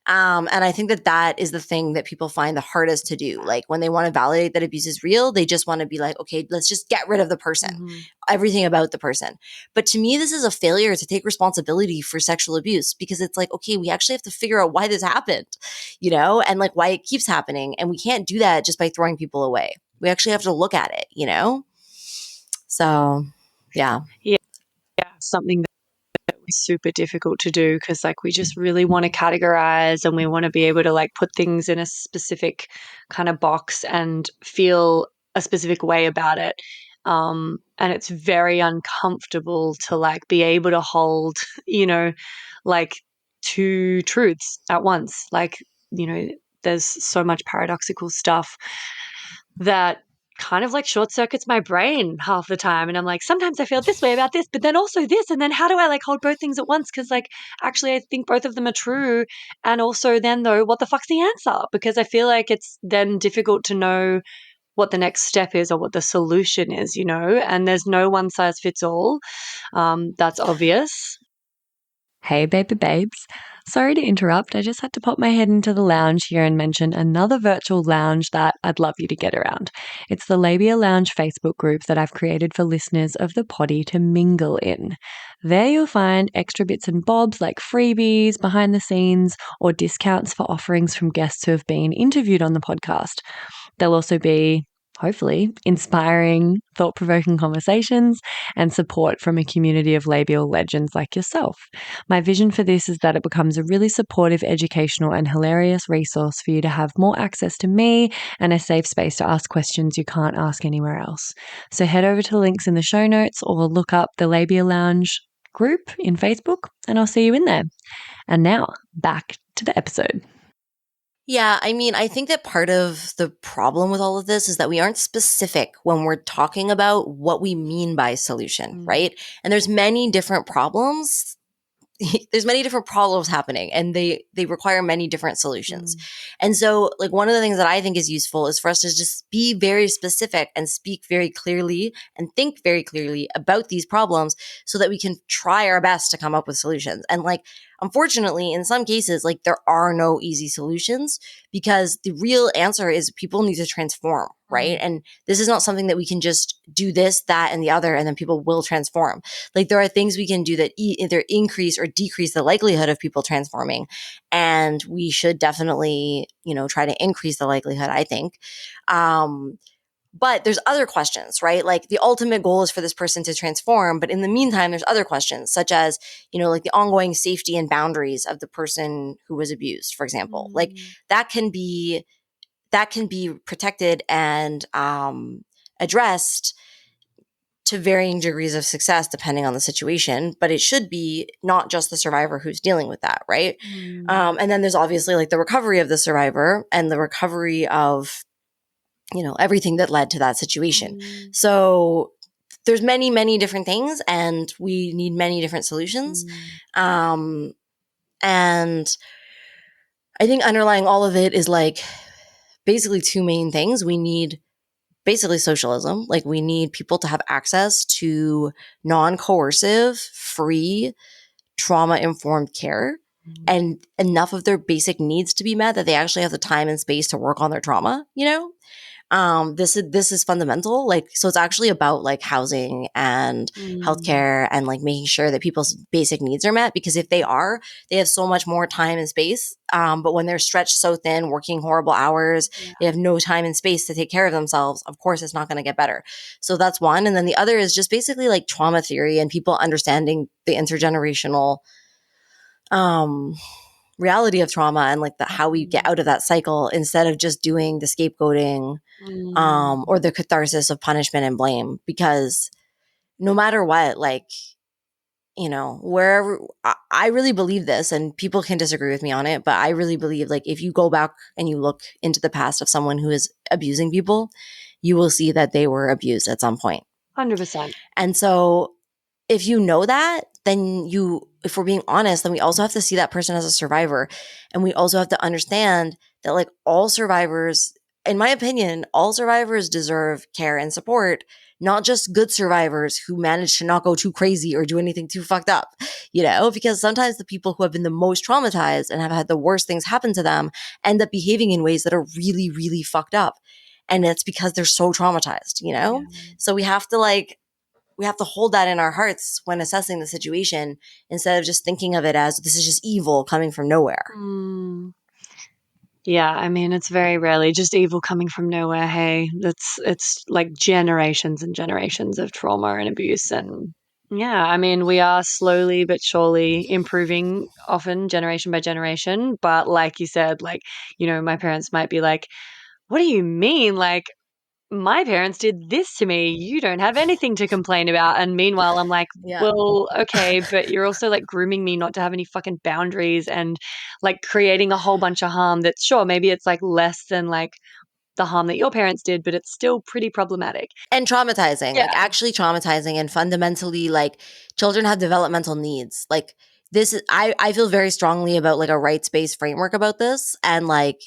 And I think that is the thing that people find the hardest to do. Like when they want to validate that abuse is real, they just want to be like, okay, let's just get rid of the person, everything about the person. But to me, this is a failure to take responsibility for sexual abuse because it's like, okay, we actually have to figure out why this happened, you know, and like why it keeps happening. And we can't do that just by throwing people away. we actually have to look at it, you know? So, yeah. Yeah, something that was super difficult to do because like we just really want to categorize and we want to be able to like put things in a specific kind of box and feel a specific way about it. And it's very uncomfortable to like be able to hold, you know, like two truths at once. Like, you know, there's so much paradoxical stuff that kind of like short circuits my brain half the time. And I'm like, sometimes I feel this way about this, but then also this. And then how do I like hold both things at once? Because like actually I think both of them are true. And also then though, what the fuck's the answer? Because I feel like it's then difficult to know what the next step is or what the solution is, you know, and there's no one size fits all. That's obvious. Hey, baby babes. Sorry to interrupt. I just had to pop my head into the lounge here and mention another virtual lounge that I'd love you to get around. It's the Labia Lounge Facebook group that I've created for listeners of the potty to mingle in. There you'll find extra bits and bobs like freebies, behind the scenes, or discounts for offerings from guests who have been interviewed on the podcast. There'll also be, hopefully, inspiring, thought provoking conversations and support from a community of labial legends like yourself. My vision for this is that it becomes a really supportive, educational, and hilarious resource for you to have more access to me and a safe space to ask questions you can't ask anywhere else. So head over to the links in the show notes or look up the Labia Lounge group in Facebook, and I'll see you in there. And now, back to the episode. Yeah, I mean, I think that part of the problem with all of this is that we aren't specific when we're talking about what we mean by solution, right? And there's many different problems. There's many different problems happening and they require many different solutions. And so like one of the things that I think is useful is for us to just be very specific and speak very clearly and think very clearly about these problems so that we can try our best to come up with solutions. And like, unfortunately, in some cases, like there are no easy solutions because the real answer is people need to transform, right? And this is not something that we can just do this, that, and the other, and then people will transform. Like there are things we can do that either increase or decrease the likelihood of people transforming. And we should definitely, you know, try to increase the likelihood, I think. But there's other questions, right? Like the ultimate goal is for this person to transform. But in the meantime, there's other questions such as, you know, like the ongoing safety and boundaries of the person who was abused, for example. Like that can be protected and addressed to varying degrees of success depending on the situation, but it should be not just the survivor who's dealing with that, right? And then there's obviously like the recovery of the survivor and the recovery of, you know, everything that led to that situation. So there's many, many different things and we need many different solutions. And I think underlying all of it is like basically two main things. We need basically socialism. Like we need people to have access to non-coercive, free, trauma-informed care and enough of their basic needs to be met that they actually have the time and space to work on their trauma, you know? This is fundamental. Like, so it's actually about like housing and healthcare and like making sure that people's basic needs are met, because if they are, they have so much more time and space. But when they're stretched so thin, working horrible hours, they have no time and space to take care of themselves. Of course, it's not going to get better. So that's one. And then the other is just basically like trauma theory and people understanding the intergenerational, reality of trauma and like how we get out of that cycle instead of just doing the scapegoating or the catharsis of punishment and blame. Because no matter what, like, you know, wherever I really believe this, and people can disagree with me on it, but I really believe like if you go back and you look into the past of someone who is abusing people, you will see that they were abused at some point. 100%. And so if you know that, then if we're being honest, then we also have to see that person as a survivor. And we also have to understand that like all survivors, in my opinion, all survivors deserve care and support, not just good survivors who manage to not go too crazy or do anything too fucked up, you know, because sometimes the people who have been the most traumatized and have had the worst things happen to them end up behaving in ways that are really, really fucked up. And it's because they're so traumatized, you know? So we have to hold that in our hearts when assessing the situation instead of just thinking of it as this is just evil coming from nowhere. Yeah, I mean, it's very rarely just evil coming from nowhere. Hey, it's like generations and generations of trauma and abuse, and yeah, I mean, we are slowly but surely improving, often generation by generation. But like you said, like my parents might be like, "What do you mean? Like, my parents did this to me. You don't have anything to complain about." And meanwhile, I'm like, Yeah. well, okay, but you're also like grooming me not to have any fucking boundaries and like creating a whole bunch of harm that's sure, maybe it's like less than like the harm that your parents did, but it's still pretty problematic. And traumatizing, like Yeah. actually traumatizing, and fundamentally, like, children have developmental needs. Like, this is, I feel very strongly about like a rights-based framework about this. And like,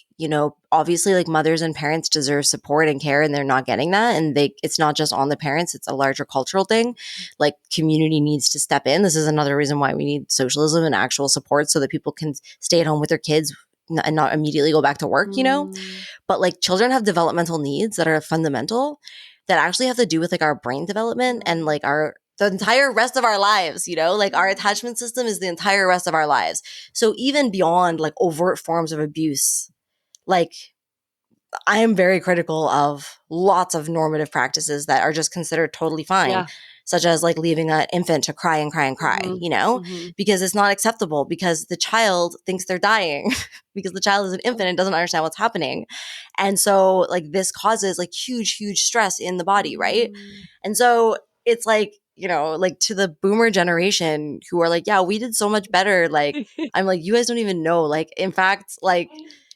obviously like mothers and parents deserve support and care, and they're not getting that. And it's not just on the parents, it's a larger cultural thing. Like, community needs to step in. This is another reason why we need socialism and actual support so that people can stay at home with their kids and not immediately go back to work. But like, children have developmental needs that are fundamental, that actually have to do with like our brain development and like the entire rest of our lives. Like, our attachment system is the entire rest of our lives. So even beyond like overt forms of abuse, like, I am very critical of lots of normative practices that are just considered totally fine, Yeah. such as like leaving an infant to cry and cry and cry, because it's not acceptable, because the child thinks they're dying because the child is an infant and doesn't understand what's happening. And so like, this causes like huge, huge stress in the body, right? And so it's like, like, to the boomer generation who are like, yeah, we did so much better. Like, I'm like, you guys don't even know. Like, in fact, like,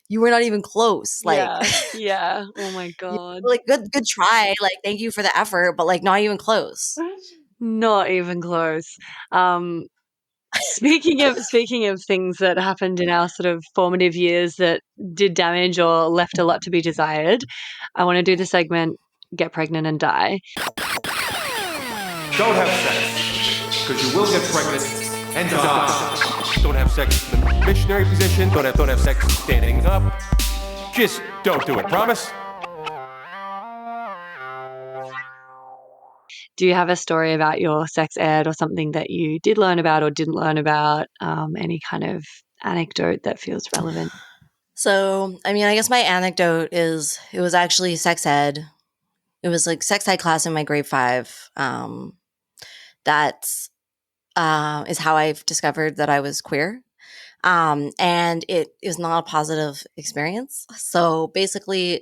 you were not even close. Like, Yeah. Yeah. Oh my God. like, good try. Like, thank you for the effort, but like, not even close. Not even close. Um, speaking of things that happened in our sort of formative years that did damage or left a lot to be desired, I want to do the segment Get Pregnant and Die. Don't have sex, because you will get pregnant and die. Don't have sex in the missionary position. Don't have sex standing up. Just don't do it. Promise? Do you have a story about your sex ed or something that you did learn about or didn't learn about? Any kind of anecdote that feels relevant? So, I mean, I guess my anecdote is, it was actually sex ed. It was like sex ed class in my grade 5. That is how I've discovered that I was queer. And it was not a positive experience. So basically,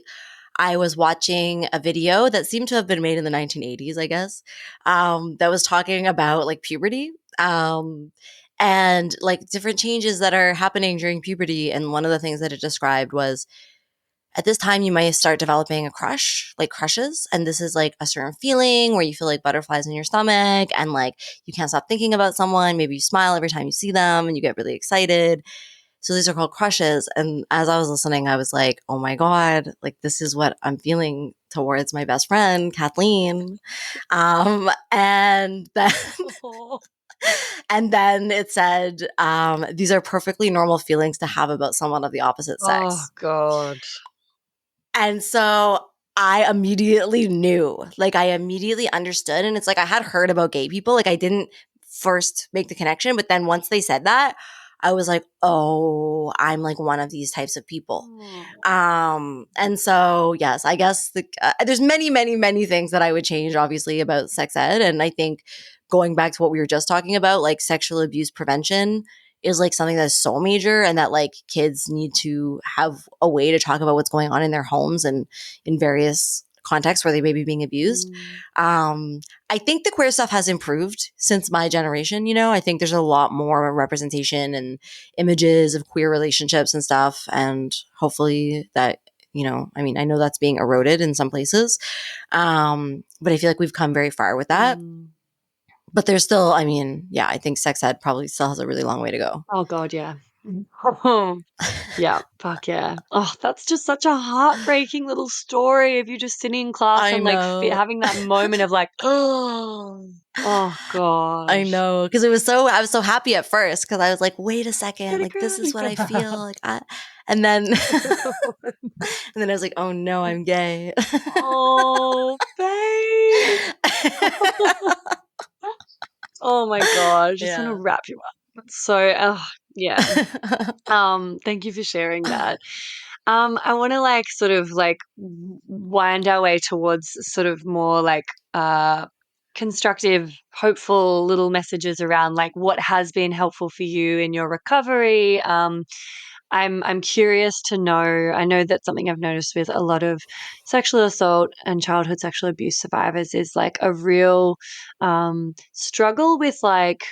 I was watching a video that seemed to have been made in the 1980s, I guess, that was talking about like puberty. And like different changes that are happening during puberty. And one of the things that it described was, at this time you might start developing a crush, like crushes. And this is like a certain feeling where you feel like butterflies in your stomach, and like you can't stop thinking about someone. Maybe you smile every time you see them and you get really excited. So these are called crushes. And as I was listening, I was like, oh my God, like, this is what I'm feeling towards my best friend, Kathleen. And then and then it said, these are perfectly normal feelings to have about someone of the opposite sex. Oh God. And so I immediately knew, like, I immediately understood. And it's like, I had heard about gay people. Like, I didn't first make the connection, but then once they said that, I was like, oh, I'm like one of these types of people. And so, yes, I guess there's many, many, many things that I would change, obviously, about sex ed. And I think, going back to what we were just talking about, like, sexual abuse prevention is like something that's so major, and that like kids need to have a way to talk about what's going on in their homes and in various contexts where they may be being abused. I think the queer stuff has improved since my generation. I think there's a lot more representation and images of queer relationships and stuff. And hopefully that, I mean, I know that's being eroded in some places. But I feel like we've come very far with that. But there's still, I mean, yeah, I think sex ed probably still has a really long way to go. Oh God, yeah. Yeah, fuck yeah. Oh, that's just such a heartbreaking little story of you just sitting in class I and like know. having that moment of like, oh I gosh. know, because I was so happy at first, because I was like, wait a second, Gonna like, this cry. is what I feel like. And then, and then I was like, oh no, I'm gay. Oh, babe. Oh my God, I just want to Yeah. wrap you up. So, yeah. Thank you for sharing that. I want to like sort of like wind our way towards sort of more like constructive, hopeful little messages around like what has been helpful for you in your recovery. I'm curious to know. I know that's something I've noticed with a lot of sexual assault and childhood sexual abuse survivors is like a real struggle with like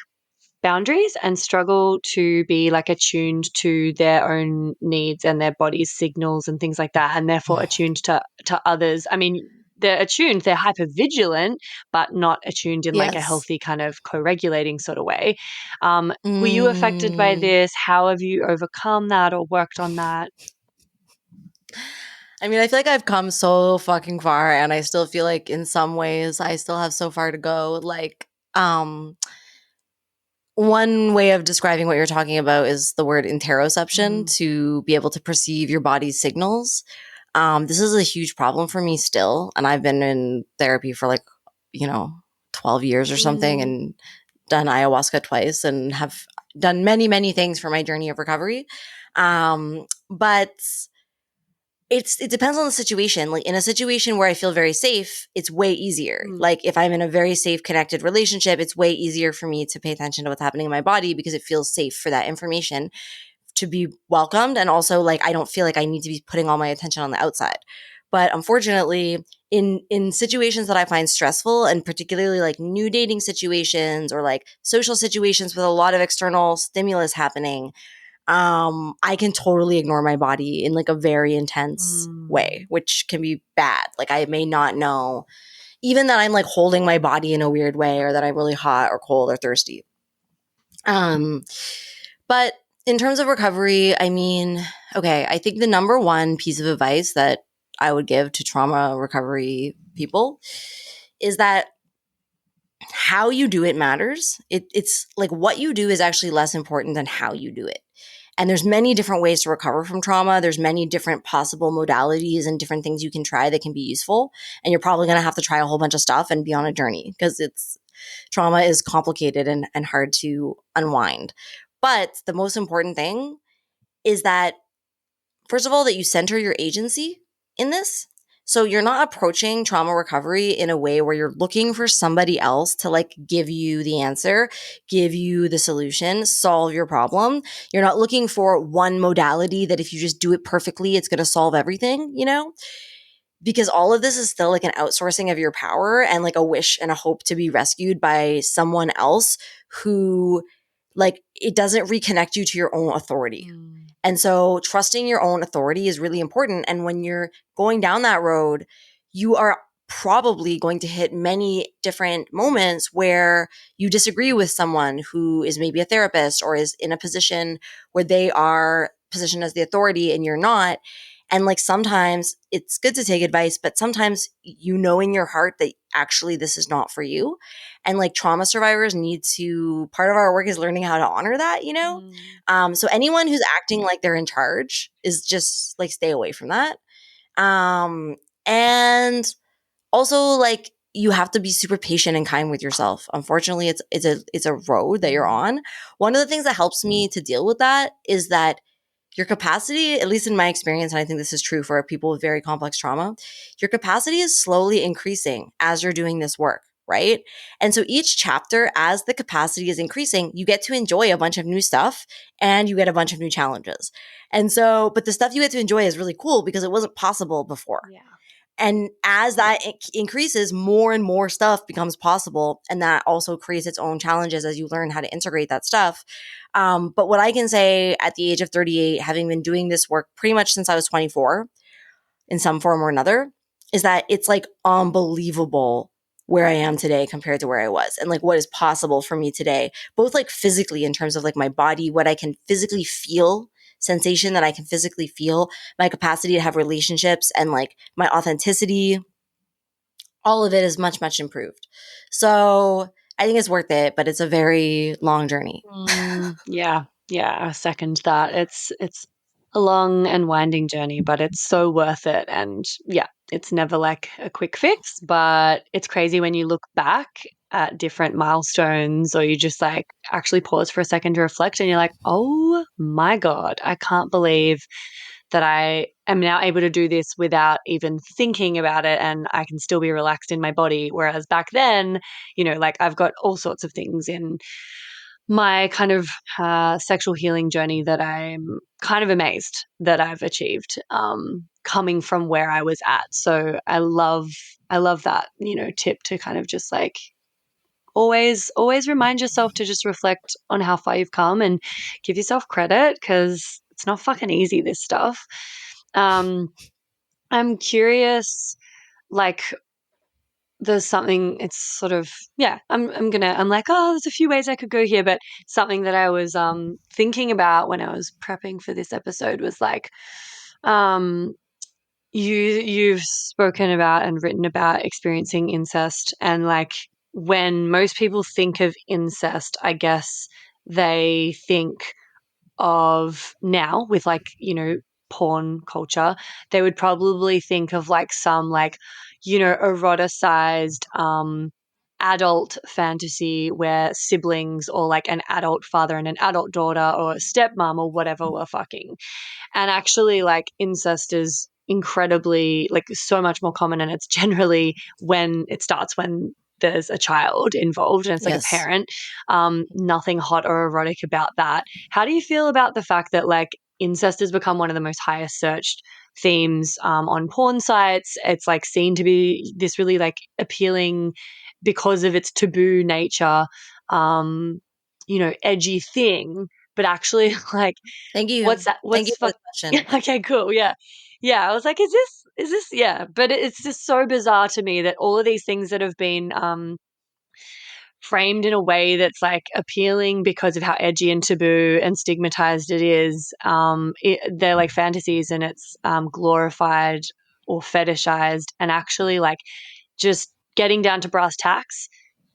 boundaries and struggle to be like attuned to their own needs and their body's signals and things like that, and therefore attuned to others. I mean, they're attuned, they're hyper vigilant, but not attuned in like a Yes. healthy kind of co-regulating sort of way. Were you affected by Mm. this? How have you overcome that or worked on that? I mean, I feel like I've come so fucking far, and I still feel like in some ways I still have so far to go. Like, one way of describing what you're talking about is the word interoception, to be able to perceive your body's signals. This is a huge problem for me still, and I've been in therapy for like, 12 years or something, and done ayahuasca twice, and have done many, many things for my journey of recovery. But it depends on the situation. Like in a situation where I feel very safe, it's way easier. Like if I'm in a very safe, connected relationship, it's way easier for me to pay attention to what's happening in my body because it feels safe for that information to be welcomed. And also like I don't feel like I need to be putting all my attention on the outside. But unfortunately, in situations that I find stressful, and particularly like new dating situations or like social situations with a lot of external stimulus happening, I can totally ignore my body in like a very intense way, which can be bad. Like I may not know even that I'm like holding my body in a weird way, or that I'm really hot or cold or thirsty. But in terms of recovery, I mean, okay, I think the number one piece of advice that I would give to trauma recovery people is that how you do it matters. It's like what you do is actually less important than how you do it. And there's many different ways to recover from trauma. There's many different possible modalities and different things you can try that can be useful. And you're probably going to have to try a whole bunch of stuff and be on a journey because trauma is complicated and hard to unwind. But the most important thing is that, first of all, that you center your agency in this. So you're not approaching trauma recovery in a way where you're looking for somebody else to like give you the answer, give you the solution, solve your problem. You're not looking for one modality that if you just do it perfectly, it's going to solve everything, because all of this is still like an outsourcing of your power and like a wish and a hope to be rescued by someone else who like it doesn't reconnect you to your own authority. And so trusting your own authority is really important. And when you're going down that road, you are probably going to hit many different moments where you disagree with someone who is maybe a therapist or is in a position where they are positioned as the authority and you're not. And like sometimes it's good to take advice, but sometimes in your heart that actually this is not for you. And like trauma survivors need to, part of our work is learning how to honor that, So anyone who's acting like they're in charge is just like stay away from that. And also like you have to be super patient and kind with yourself. Unfortunately, it's a road that you're on. One of the things that helps me to deal with that is that your capacity, at least in my experience, and I think this is true for people with very complex trauma, your capacity is slowly increasing as you're doing this work, right? And so each chapter, as the capacity is increasing, you get to enjoy a bunch of new stuff and you get a bunch of new challenges. And so, but the stuff you get to enjoy is really cool because it wasn't possible before. Yeah. And as that increases, more and more stuff becomes possible. And that also creates its own challenges as you learn how to integrate that stuff. But what I can say at the age of 38, having been doing this work pretty much since I was 24 in some form or another, is that it's like unbelievable where I am today compared to where I was, and like what is possible for me today, both like physically in terms of like my body, what I can physically feel, sensation that I can physically feel, my capacity to have relationships, and like my authenticity. All of it is much, much improved. So I think it's worth it, but it's a very long journey. Yeah, I second that. It's a long and winding journey, but it's so worth it. And yeah, it's never like a quick fix, but it's crazy when you look back at different milestones or you just like actually pause for a second to reflect and you're like, oh my God, I can't believe that I am now able to do this without even thinking about it, and I can still be relaxed in my body. Whereas back then, like I've got all sorts of things in my kind of sexual healing journey that I'm kind of amazed that I've achieved, coming from where I was at. So I love that, tip to kind of just like always remind yourself to just reflect on how far you've come and give yourself credit, because it's not fucking easy, this stuff. I'm curious, like, there's something, it's sort of, yeah, I'm like, oh, there's a few ways I could go here, but something that I was thinking about when I was prepping for this episode was like, you've spoken about and written about experiencing incest, and like when most people think of incest, I guess they think of, now with like, porn culture, they would probably think of like some like, eroticized adult fantasy where siblings or like an adult father and an adult daughter or a stepmom or whatever were fucking. And actually, like, incest is incredibly, like, so much more common, and it's generally when it starts when there's a child involved and it's like a Yes. parent. Nothing hot or erotic about that. How do you feel about the fact that like incest has become one of the most highest searched themes on porn sites? It's like seen to be this really like appealing, because of its taboo nature, edgy thing, but actually like, Thank you. what's that? Thank you What's for fuck? the Yeah. question. Okay. Cool. Yeah. Yeah. I was like, is this? Yeah. But it's just so bizarre to me that all of these things that have been framed in a way that's like appealing because of how edgy and taboo and stigmatized it is. They're like fantasies, and it's glorified or fetishized, and actually like just getting down to brass tacks,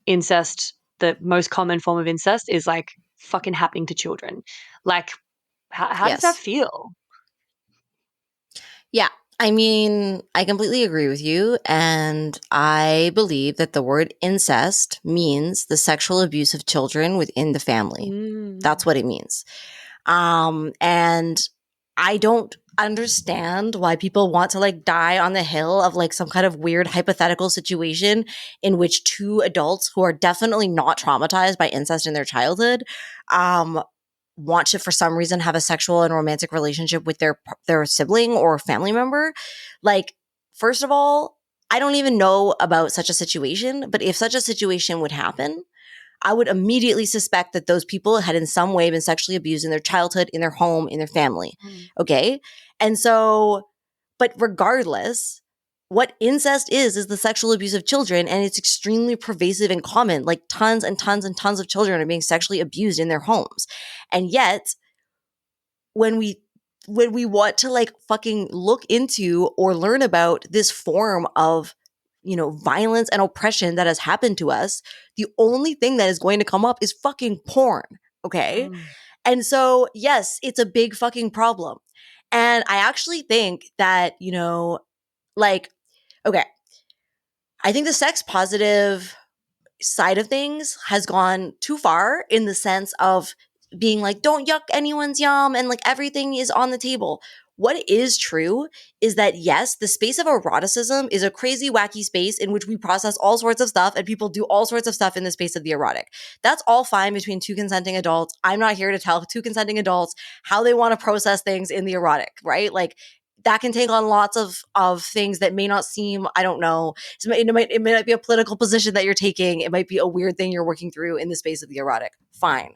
incest, the most common form of incest, is like fucking happening to children. Like, how does that Yes. feel? Yeah. I mean, I completely agree with you. And I believe that the word incest means the sexual abuse of children within the family. That's what it means. And I don't understand why people want to like die on the hill of like some kind of weird hypothetical situation in which two adults who are definitely not traumatized by incest in their childhood, want to for some reason have a sexual and romantic relationship with their sibling or family member. Like, first of all, I don't even know about such a situation, but if such a situation would happen, I would immediately suspect that those people had in some way been sexually abused in their childhood, in their home, in their family. Okay? And so, but regardless, what incest is the sexual abuse of children, and it's extremely pervasive and common. Like tons and tons and tons of children are being sexually abused in their homes. And yet, when we want to like fucking look into or learn about this form of violence and oppression that has happened to us, the only thing that is going to come up is fucking porn. Okay. And so, yes, it's a big fucking problem. And I actually think that, like, okay, I think the sex positive side of things has gone too far in the sense of being like, don't yuck anyone's yum and like everything is on the table. What is true is that, yes, the space of eroticism is a crazy, wacky space in which we process all sorts of stuff and people do all sorts of stuff in the space of the erotic. That's all fine between two consenting adults. I'm not here to tell two consenting adults how they want to process things in the erotic, right? Like, that can take on lots of things that may not seem, I don't know, it may not be a political position that you're taking. It might be a weird thing you're working through in the space of the erotic. Fine.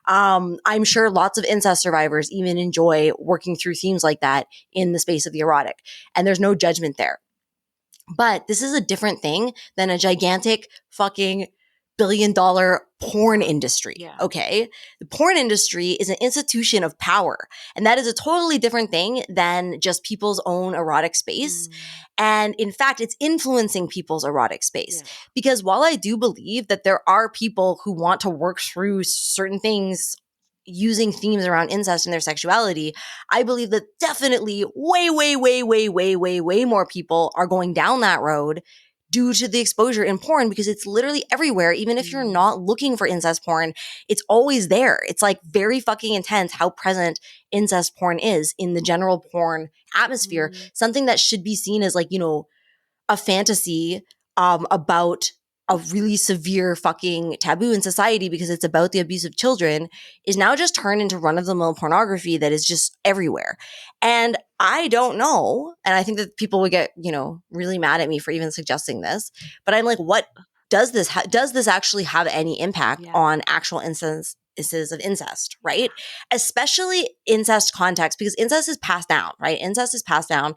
I'm sure lots of incest survivors even enjoy working through themes like that in the space of the erotic. And there's no judgment there. But this is a different thing than a gigantic fucking billion-dollar porn industry. Yeah. Okay. The porn industry is an institution of power. And that is a totally different thing than just people's own erotic space. And in fact, it's influencing people's erotic space. Yeah. Because while I do believe that there are people who want to work through certain things using themes around incest and their sexuality, I believe that definitely way, way, way, way, way, way, way more people are going down that road due to the exposure in porn, because it's literally everywhere. Even if you're not looking for incest porn, it's always there. It's like very fucking intense how present incest porn is in the general porn atmosphere. Something that should be seen as like, you know, a fantasy about a really severe fucking taboo in society because it's about the abuse of children is now just turned into run-of-the-mill pornography that is just everywhere. And I don't know, and I think that people would get, you know, really mad at me for even suggesting this, but I'm like, what does this actually have any impact on actual instances of incest, right? Especially incest context, because incest is passed down, right? Incest is passed down.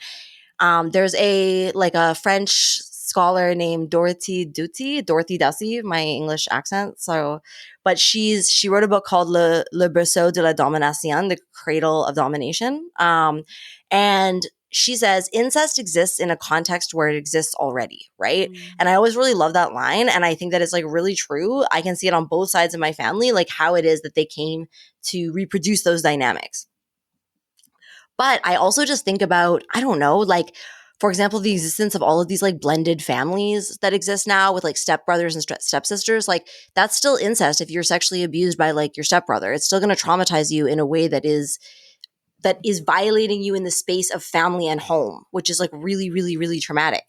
There's a French scholar named Dorothy Ducy, my English accent. So, but she wrote a book called Le Berceau de la Domination, the Cradle of Domination. And she says incest exists in a context where it exists already, right? And I always really love that line. And I think that it's like really true. I can see it on both sides of my family, like how it is that they came to reproduce those dynamics. But I also just think about, I don't know, like, for example, the existence of all of these like blended families that exist now with like stepbrothers and stepsisters, like that's still incest if you're sexually abused by like your stepbrother. It's still going to traumatize you in a way that is violating you in the space of family and home, which is like really, really, really traumatic.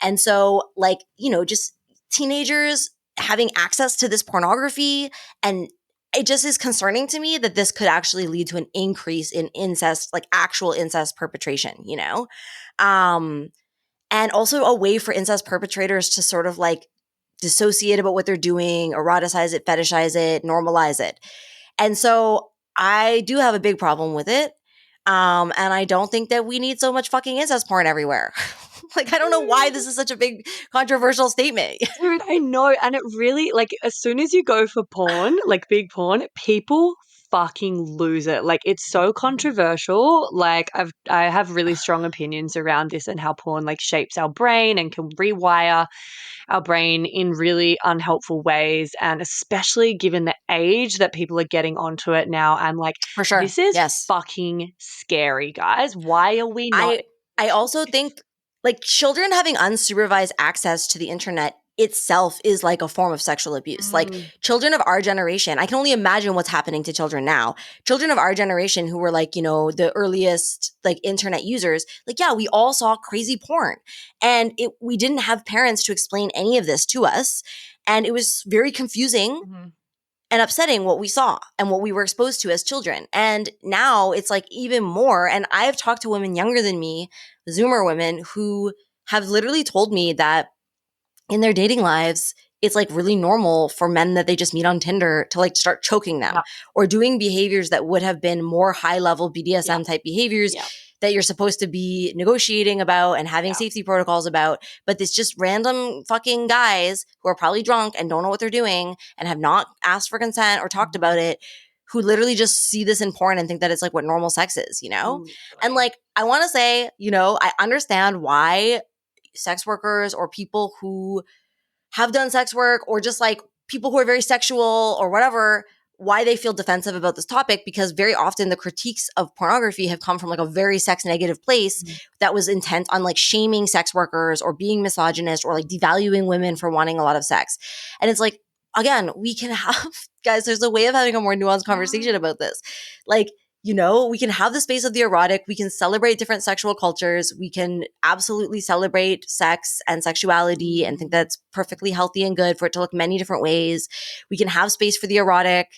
And so like, you know, just teenagers having access to this pornography, and it just is concerning to me that this could actually lead to an increase in incest, like actual incest perpetration, you know? And also a way for incest perpetrators to sort of like dissociate about what they're doing, eroticize it, fetishize it, normalize it. And so I do have a big problem with it. And I don't think that we need so much fucking incest porn everywhere. Like, I don't know why this is such a big controversial statement. Dude, I know. And it really, like, as soon as you go for porn, like big porn, people fucking lose it. Like, it's so controversial. Like, I have really strong opinions around this and how porn like shapes our brain and can rewire our brain in really unhelpful ways. And especially given the age that people are getting onto it now. I'm like, For sure. this is Yes. fucking scary, guys. Why are we not? I also think like children having unsupervised access to the internet itself is like a form of sexual abuse. Like children of our generation, I can only imagine what's happening to children now. Children of our generation who were like, you know, the earliest like internet users, like, yeah, we all saw crazy porn, and we didn't have parents to explain any of this to us. And it was very confusing and upsetting what we saw and what we were exposed to as children. And now it's like even more. And I've talked to women younger than me, Zoomer women, who have literally told me that in their dating lives, it's like really normal for men that they just meet on Tinder to like start choking them or doing behaviors that would have been more high level BDSM type behaviors that you're supposed to be negotiating about and having safety protocols about. But it's just random fucking guys who are probably drunk and don't know what they're doing and have not asked for consent or talked about it, who literally just see this in porn and think that it's like what normal sex is, you know? And like, I want to say, you know, I understand why sex workers or people who have done sex work or just like people who are very sexual or whatever, why they feel defensive about this topic, because very often the critiques of pornography have come from like a very sex negative place that was intent on like shaming sex workers or being misogynist or like devaluing women for wanting a lot of sex. And it's like, again, we can have, guys, there's a way of having a more nuanced conversation about this. Like, you know, we can have the space of the erotic. We can celebrate different sexual cultures. We can absolutely celebrate sex and sexuality and think that's perfectly healthy and good for it to look many different ways. We can have space for the erotic.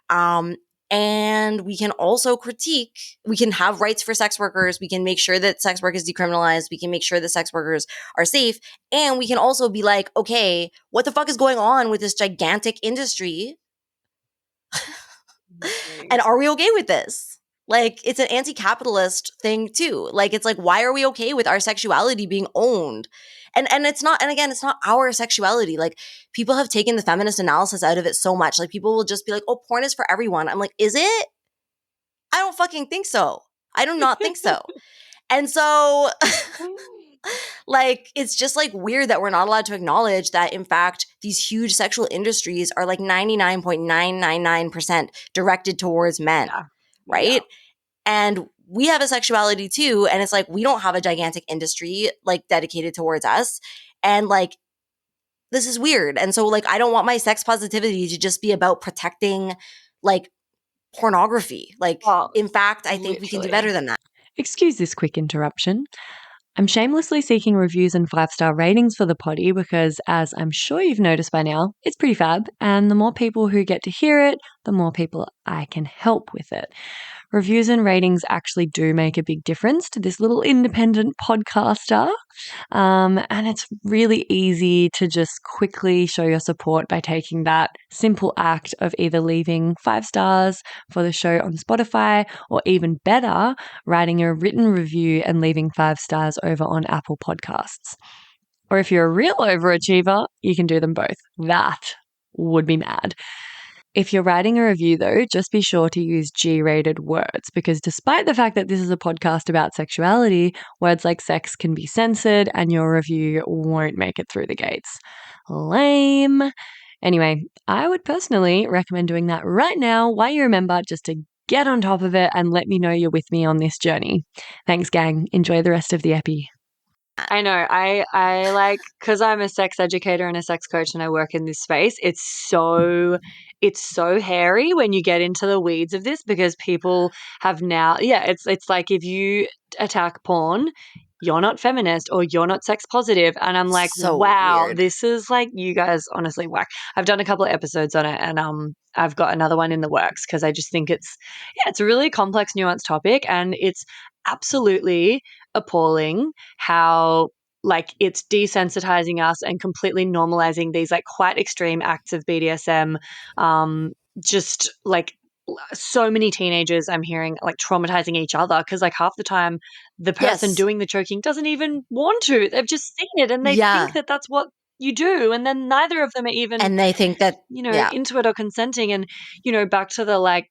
And we can also critique. We can have rights for sex workers. We can make sure that sex work is decriminalized. We can make sure that sex workers are safe. And we can also be like, okay, what the fuck is going on with this gigantic industry? And are we okay with this? Like, it's an anti-capitalist thing too. Like, it's like, why are we okay with our sexuality being owned? And it's not, and again, it's not our sexuality. Like, people have taken the feminist analysis out of it so much. Like, people will just be like, oh, porn is for everyone. I'm like, is it? I don't fucking think so. I do not think so. And so, like, it's just like weird that we're not allowed to acknowledge that, in fact, these huge sexual industries are like 99.999% directed towards men. Right? Yeah. And we have a sexuality too. And it's like, we don't have a gigantic industry like dedicated towards us. And like, this is weird. And so like I don't want my sex positivity to just be about protecting like pornography. Like Well, in fact, I think we can do literally. better than that. Excuse this quick interruption. I'm shamelessly seeking reviews and 5-star ratings for the potty because, as I'm sure you've noticed by now, it's pretty fab. And the more people who get to hear it, the more people I can help with it. Reviews and ratings actually do make a big difference to this little independent podcaster. And it's really easy to just quickly show your support by taking that simple act of either leaving 5 stars for the show on Spotify or even better, writing a written review and leaving 5 stars over on Apple Podcasts. Or if you're a real overachiever, you can do them both. That would be mad. If you're writing a review, though, just be sure to use G-rated words because despite the fact that this is a podcast about sexuality, words like sex can be censored and your review won't make it through the gates. Lame. Anyway, I would personally recommend doing that right now while you're a member just to get on top of it and let me know you're with me on this journey. Thanks, gang. Enjoy the rest of the epi. I know. I like, because I'm a sex educator and a sex coach and I work in this space, it's so hairy when you get into the weeds of this because people have now, it's like if you attack porn, you're not feminist or you're not sex positive. And I'm like, So wow, weird. this is like, you guys honestly whack. I've done a couple of episodes on it and I've got another one in the works because I just think it's a really complex, nuanced topic and it's absolutely appalling how like it's desensitizing us and completely normalizing these like quite extreme acts of BDSM. Just like so many teenagers I'm hearing like traumatizing each other because like half the time the person Yes. doing the choking doesn't even want to. They've just seen it and they think Yeah. that that's what you do. And then neither of them are even, And they think that, yeah. into it or consenting. And, back to the like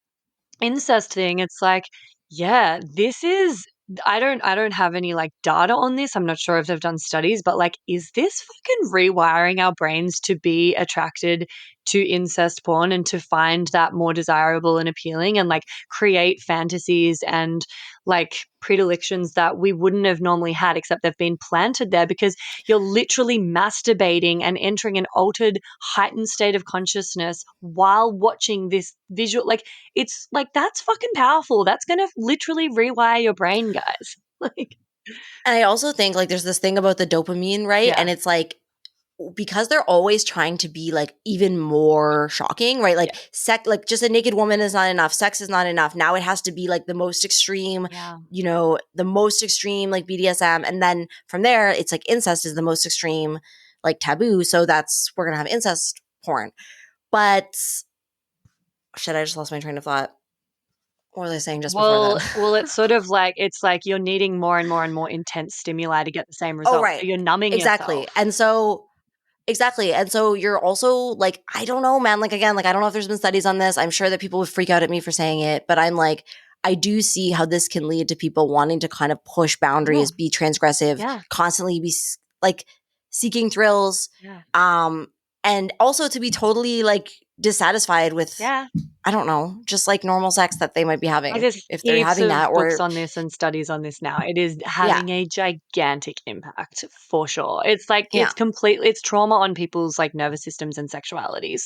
incest thing, it's like, yeah, this is I don't have any like data on this. I'm not sure if they've done studies, but like is this fucking rewiring our brains to be attracted to incest porn and to find that more desirable and appealing and like create fantasies and like predilections that we wouldn't have normally had except they've been planted there because you're literally masturbating and entering an altered heightened state of consciousness while watching this visual like it's like that's fucking powerful. That's going to literally rewire your brain, guys. Like, And I also think like there's this thing about the dopamine, right? Yeah. And it's like because they're always trying to be like even more shocking, right? Like sex, like just a naked woman is not enough. Sex is not enough. Now it has to be like the most extreme, Yeah. The most extreme like BDSM. And then from there, it's like incest is the most extreme like taboo. So we're going to have incest porn. But shit, I just lost my train of thought. What was I saying just before that? Well, it's sort of like it's like you're needing more and more and more intense stimuli to get the same result. Oh, right. So you're numbing Exactly. yourself. And so exactly. And so you're also like, I don't know, man. Like, again, like, I don't know if there's been studies on this. I'm sure that people would freak out at me for saying it, but I'm like, I do see how this can lead to people wanting to kind of push boundaries, be transgressive, constantly be like seeking thrills. And also to be totally like dissatisfied with, I don't know, just like normal sex that they might be having if they're having that. Or books on this and studies on this now. It is having a gigantic impact for sure. It's like it's trauma on people's like nervous systems and sexualities.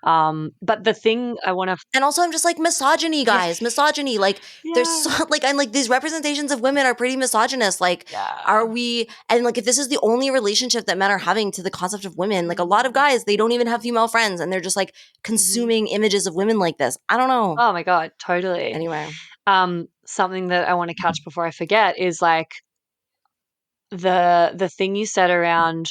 But the thing I want to and also I'm just like misogyny, guys, misogyny. Like there's so like I'm like these representations of women are pretty misogynist. Like are we? And like if this is the only relationship that men are having to the concept of women, like a lot of guys they don't even have female friends and they're just like consuming images of women like this. I don't know. Oh my God, totally. Anyway, something that I want to catch before I forget is like the thing you said around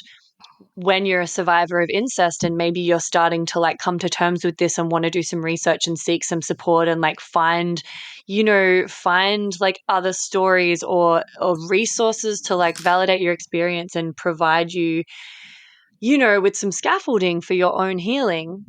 when you're a survivor of incest and maybe you're starting to like come to terms with this and want to do some research and seek some support and like find like other stories or resources to like validate your experience and provide you with some scaffolding for your own healing,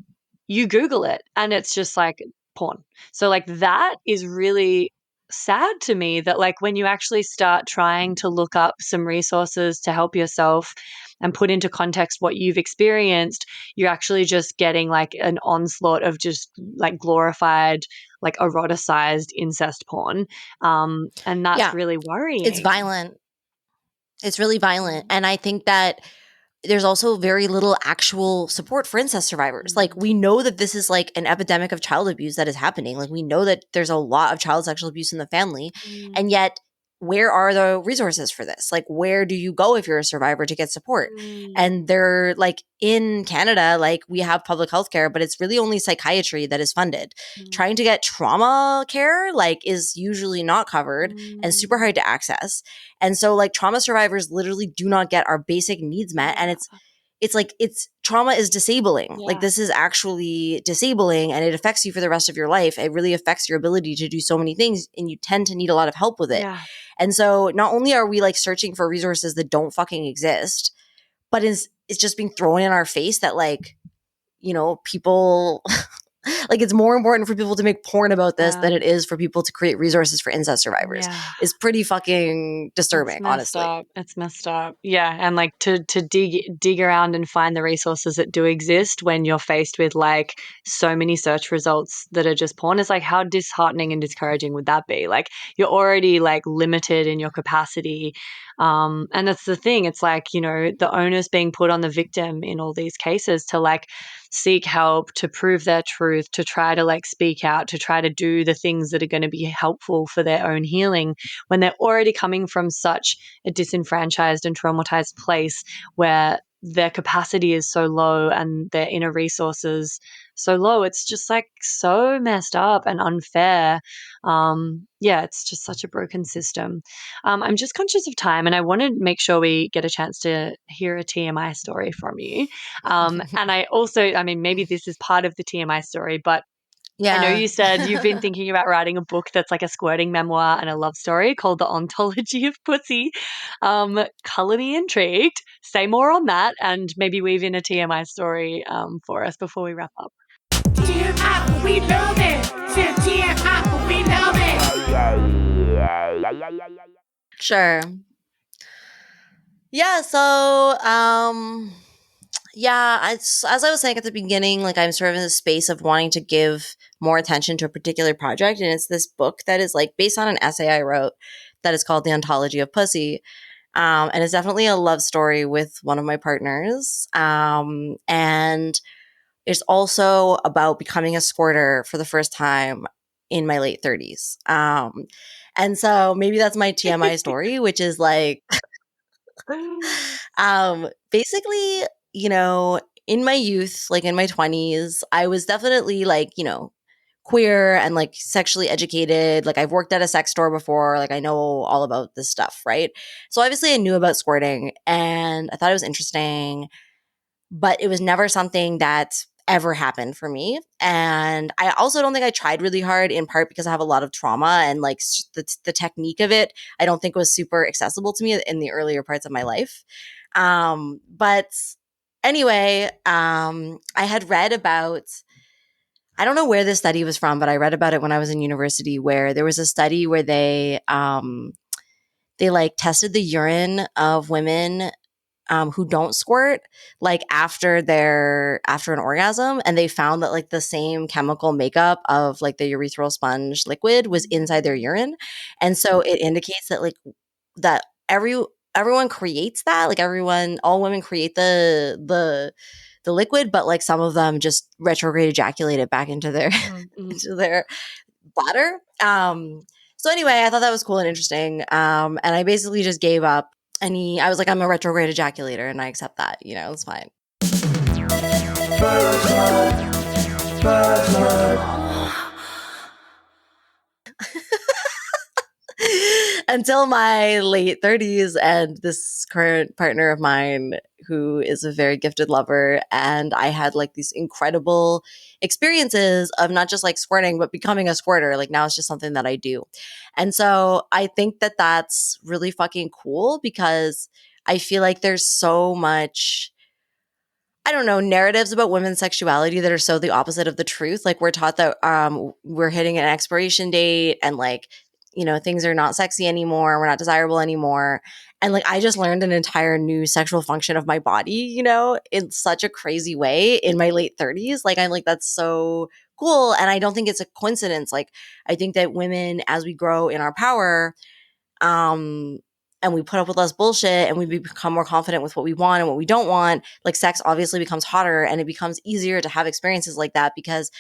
you Google it and it's just like porn. So like that is really sad to me that like when you actually start trying to look up some resources to help yourself and put into context what you've experienced, you're actually just getting like an onslaught of just like glorified, like eroticized incest porn. And that's really worrying. It's violent. It's really violent. And I think that there's also very little actual support for incest survivors. Like, we know that this is like an epidemic of child abuse that is happening. Like, we know that there's a lot of child sexual abuse in the family. And yet, where are the resources for this? Like, where do you go if you're a survivor to get support? And they're like, in Canada, like, we have public health care, but it's really only psychiatry that is funded. Trying to get trauma care, like, is usually not covered and super hard to access. And so, like, trauma survivors literally do not get our basic needs met. And it's like, trauma is disabling. Like, this is actually disabling, and it affects you for the rest of your life. It really affects your ability to do so many things, and you tend to need a lot of help with it. And so not only are we like searching for resources that don't fucking exist, but it's just being thrown in our face that, like, you know, people like, it's more important for people to make porn about this than it is for people to create resources for incest survivors. It's pretty fucking disturbing, honestly. It's messed up. Yeah. And like to dig around and find the resources that do exist when you're faced with like so many search results that are just porn is like, how disheartening and discouraging would that be? Like, you're already like limited in your capacity. And that's the thing. It's like, you know, the onus being put on the victim in all these cases to like seek help, to prove their truth, to try to like speak out, to try to do the things that are going to be helpful for their own healing when they're already coming from such a disenfranchised and traumatized place where their capacity is so low and their inner resources so low. It's just like so messed up and unfair. Yeah, it's just such a broken system. I'm just conscious of time, and I want to make sure we get a chance to hear a TMI story from you. And I also, I mean, maybe this is part of the TMI story, but I know you said you've been thinking about writing a book that's like a squirting memoir and a love story called The Ontology of Pussy. Color me intrigued. Say more on that, and maybe weave in a TMI story for us before we wrap up. TMI, we love it. TMI, we love it. Sure. Yeah, so as I was saying at the beginning, like, I'm sort of in the space of wanting to give more attention to a particular project, and it's this book that is like based on an essay I wrote that is called The Ontology of Pussy. And it's definitely a love story with one of my partners. And it's also about becoming a squirter for the first time in my late 30s. And so maybe that's my TMI story, which is like, basically, you know, in my youth, like in my 20s, I was definitely like, you know, queer and like sexually educated. Like, I've worked at a sex store before. Like, I know all about this stuff, right? So obviously I knew about squirting and I thought it was interesting, but it was never something that ever happened for me. And I also don't think I tried really hard, in part because I have a lot of trauma, and like the technique of it, I don't think was super accessible to me in the earlier parts of my life. But anyway, I had read about, I don't know where this study was from, but I read about it when I was in university, where there was a study where they like tested the urine of women who don't squirt, like after an orgasm, and they found that like the same chemical makeup of like the urethral sponge liquid was inside their urine. And so it indicates that like that everyone creates that, like all women create the liquid, but like some of them just retrograde ejaculate it back into their into their bladder. So anyway, I thought that was cool and interesting. And I basically just gave up I was like, I'm a retrograde ejaculator, and I accept that, you know, it's fine. Until my late 30s, and this current partner of mine, who is a very gifted lover, and I had like these incredible experiences of not just like squirting, but becoming a squirter. Like, now it's just something that I do. And so I think that that's really fucking cool, because I feel like there's so much, I don't know, narratives about women's sexuality that are so the opposite of the truth. Like, we're taught that we're hitting an expiration date, and like, you know, things are not sexy anymore, we're not desirable anymore. And like, I just learned an entire new sexual function of my body, you know, in such a crazy way in my late 30s. Like, I'm like, that's so cool. And I don't think it's a coincidence. Like, I think that women, as we grow in our power, and we put up with less bullshit and we become more confident with what we want and what we don't want, like sex obviously becomes hotter and it becomes easier to have experiences like that because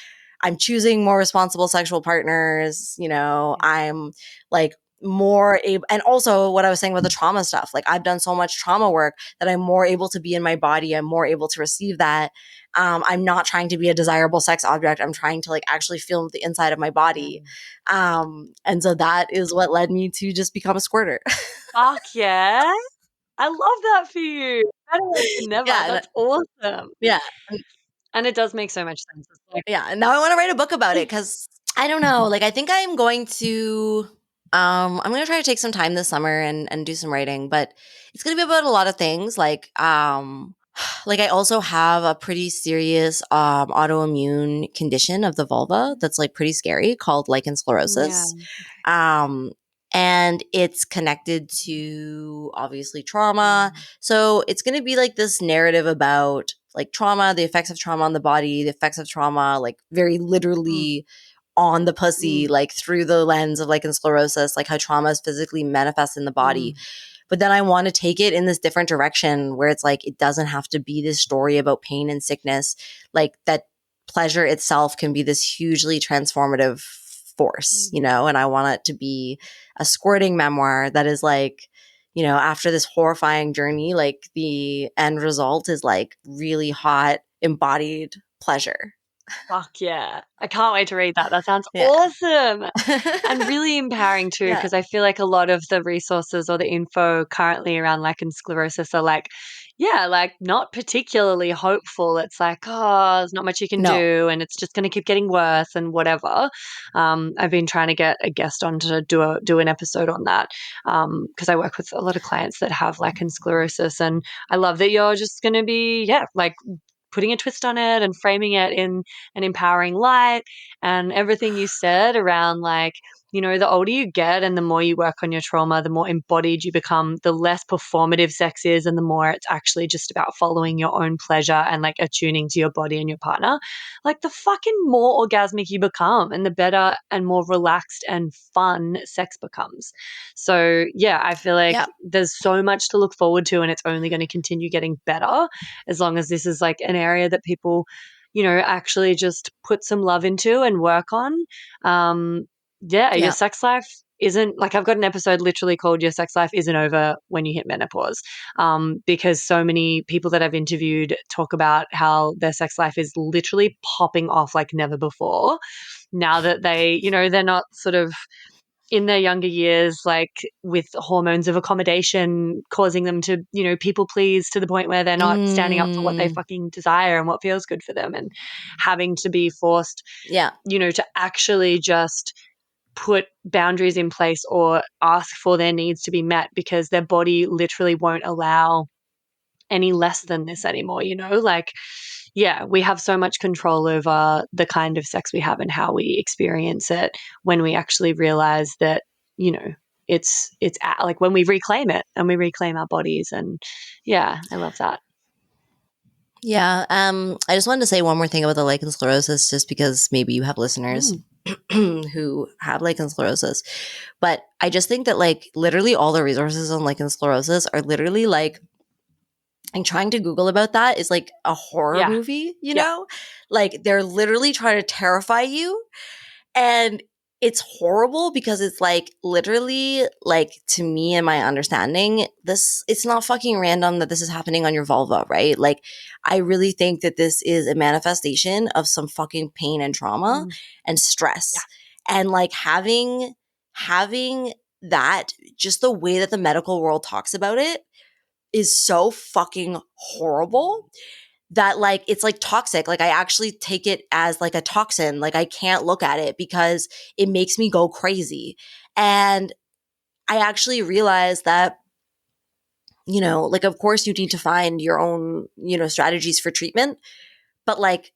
I'm choosing more responsible sexual partners, you know, I'm like more able, and also what I was saying about the trauma stuff, like I've done so much trauma work that I'm more able to be in my body. I'm more able to receive that. I'm not trying to be a desirable sex object. I'm trying to like actually feel the inside of my body. And so that is what led me to just become a squirter. Fuck yeah. I love that for you. Better late than never. Yeah. That's awesome. Yeah. And it does make so much sense. It's like, Yeah. And now I want to write a book about it because I don't know. Like I think I'm going to try to take some time this summer and do some writing, but it's gonna be about a lot of things. Like I also have a pretty serious autoimmune condition of the vulva that's like pretty scary called lichen sclerosis. yeah. And it's connected to obviously trauma. So it's going to be like this narrative about like trauma, the effects of trauma on the body, the effects of trauma, like very literally on the pussy, like through the lens of lichen sclerosis, like how trauma is physically manifest in the body. But then I want to take it in this different direction where it's like, it doesn't have to be this story about pain and sickness. Like that pleasure itself can be this hugely transformative force, you know? And I want it to be a squirting memoir that is like, you know, after this horrifying journey, like the end result is like really hot, embodied pleasure. Fuck yeah. I can't wait to read that. That sounds Yeah. awesome. And really empowering too, Yeah. because I feel like a lot of the resources or the info currently around lichen sclerosis are like, yeah, like not particularly hopeful. It's like, oh, there's not much you can No. do and it's just going to keep getting worse and whatever. I've been trying to get a guest on to do an episode on that because I work with a lot of clients that have lichen sclerosis, and I love that you're just going to be, yeah, like putting a twist on it and framing it in an empowering light, and everything you said around like, you know, the older you get and the more you work on your trauma, the more embodied you become, the less performative sex is, and the more it's actually just about following your own pleasure and like attuning to your body and your partner. Like the fucking more orgasmic you become and the better and more relaxed and fun sex becomes. So yeah, I feel like there's so much to look forward to, and it's only going to continue getting better as long as this is like an area that people, you know, actually just put some love into and work on. Your sex life isn't like, I've got an episode literally called Your Sex Life Isn't Over When You Hit Menopause, because so many people that I've interviewed talk about how their sex life is literally popping off like never before now that they, you know, they're not sort of in their younger years, like with hormones of accommodation causing them to, you know, people please to the point where they're not standing up for what they fucking desire and what feels good for them, and having to be forced, you know, to actually just put boundaries in place or ask for their needs to be met because their body literally won't allow any less than this anymore, you know? Like, yeah, we have so much control over the kind of sex we have and how we experience it when we actually realize that, you know, it's like when we reclaim it and we reclaim our bodies. And yeah, I love that. Yeah. I just wanted to say one more thing about the lichen sclerosis, just because maybe you have listeners who have lichen sclerosis. But I just think that like literally all the resources on lichen sclerosis are literally like, and trying to Google about that is like a horror movie, you know? Like they're literally trying to terrify you. And it's horrible because it's like literally like, to me and my understanding, this, it's not fucking random that this is happening on your vulva, right? Like I really think that this is a manifestation of some fucking pain and trauma and stress. And like having that, just the way that the medical world talks about it is so fucking horrible that like it's like toxic. Like I actually take it as like a toxin. Like I can't look at it because it makes me go crazy. And I actually realized that, you know, like of course you need to find your own, you know, strategies for treatment, but like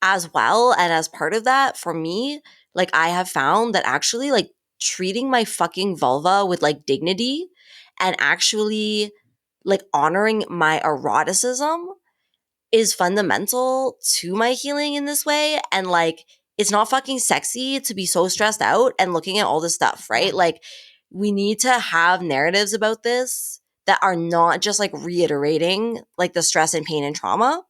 as well, and as part of that for me, like I have found that actually like treating my fucking vulva with like dignity and actually like honoring my eroticism is fundamental to my healing in this way. And like, it's not fucking sexy to be so stressed out and looking at all this stuff, right? Like we need to have narratives about this that are not just like reiterating like the stress and pain and trauma,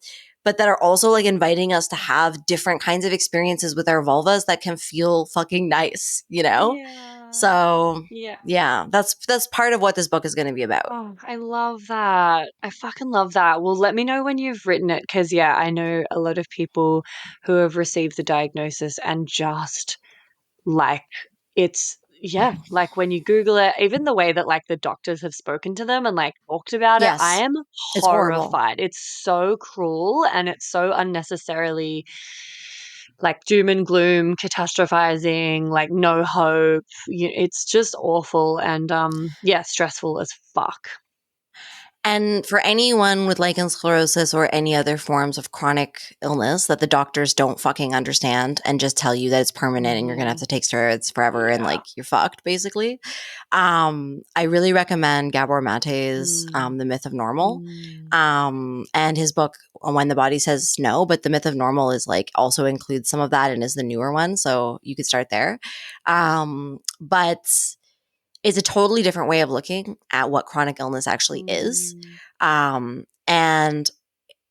but that are also like inviting us to have different kinds of experiences with our vulvas that can feel fucking nice, you know? Yeah. So Yeah. yeah, that's part of what this book is going to be about. Oh, I love that. I fucking love that. Well, let me know when you've written it because, yeah, I know a lot of people who have received the diagnosis and just like it's, yeah, like when you Google it, even the way that like the doctors have spoken to them and like talked about it, I Yes, am it's horrible. horrified. It's so cruel and it's so unnecessarily like doom and gloom, catastrophizing, like no hope. It's just awful and yeah, stressful as fuck. And for anyone with lichen sclerosis or any other forms of chronic illness that the doctors don't fucking understand and just tell you that it's permanent and you're going to have to take steroids forever and Yeah. like you're fucked basically. I really recommend Gabor Mate's The Myth of Normal. And his book When the Body Says No, but The Myth of Normal is like also includes some of that and is the newer one. So you could start there. But it's a totally different way of looking at what chronic illness actually is. And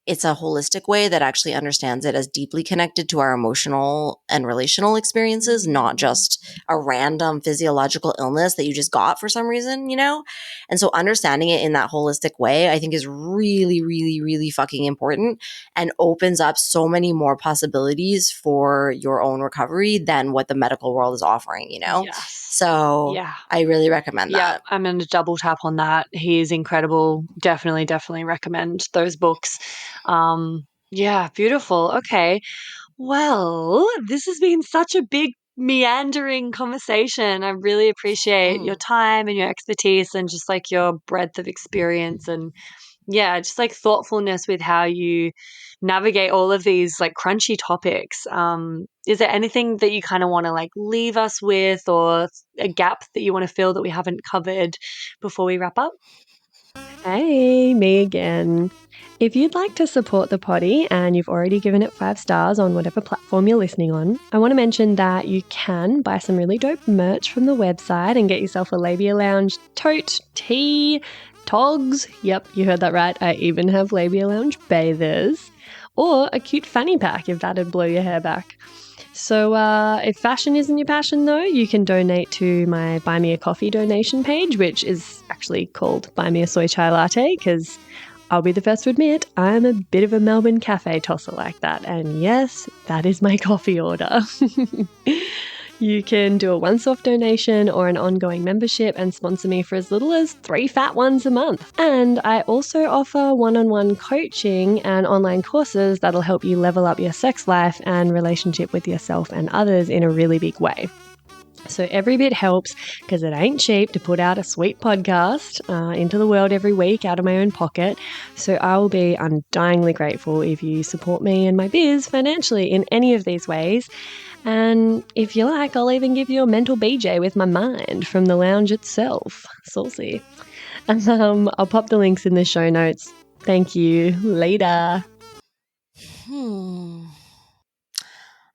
it's a holistic way that actually understands it as deeply connected to our emotional and relational experiences, not just a random physiological illness that you just got for some reason, you know? And so understanding it in that holistic way, I think is really, really, really fucking important and opens up so many more possibilities for your own recovery than what the medical world is offering, you know? Yes. So Yeah. I really recommend Yeah, that. I'm going to double tap on that. He is incredible. Definitely, definitely recommend those books. Yeah, beautiful. Okay. Well, this has been such a big meandering conversation. I really appreciate your time and your expertise and just like your breadth of experience and yeah, just like thoughtfulness with how you navigate all of these like crunchy topics. Is there anything that you kind of want to like leave us with or a gap that you want to fill that we haven't covered before we wrap up? Hey, me again. If you'd like to support the potty and you've already given it 5 stars on whatever platform you're listening on, I want to mention that you can buy some really dope merch from the website and get yourself a Labia Lounge tote, tee, togs. Yep, you heard that right. I even have Labia Lounge bathers. Or a cute fanny pack if that'd blow your hair back. So if fashion isn't your passion though, you can donate to my Buy Me a Coffee donation page, which is actually called Buy Me a Soy Chai Latte, because I'll be the first to admit I'm a bit of a Melbourne cafe tosser like that. And yes, that is my coffee order. You can do a once-off donation or an ongoing membership and sponsor me for as little as 3 fat ones a month. And I also offer one-on-one coaching and online courses that'll help you level up your sex life and relationship with yourself and others in a really big way. So every bit helps because it ain't cheap to put out a sweet podcast into the world every week out of my own pocket. So I will be undyingly grateful if you support me and my biz financially in any of these ways. And if you like, I'll even give you a mental BJ with my mind from the lounge itself. Saucy. I'll pop the links in the show notes. Thank you. Later. I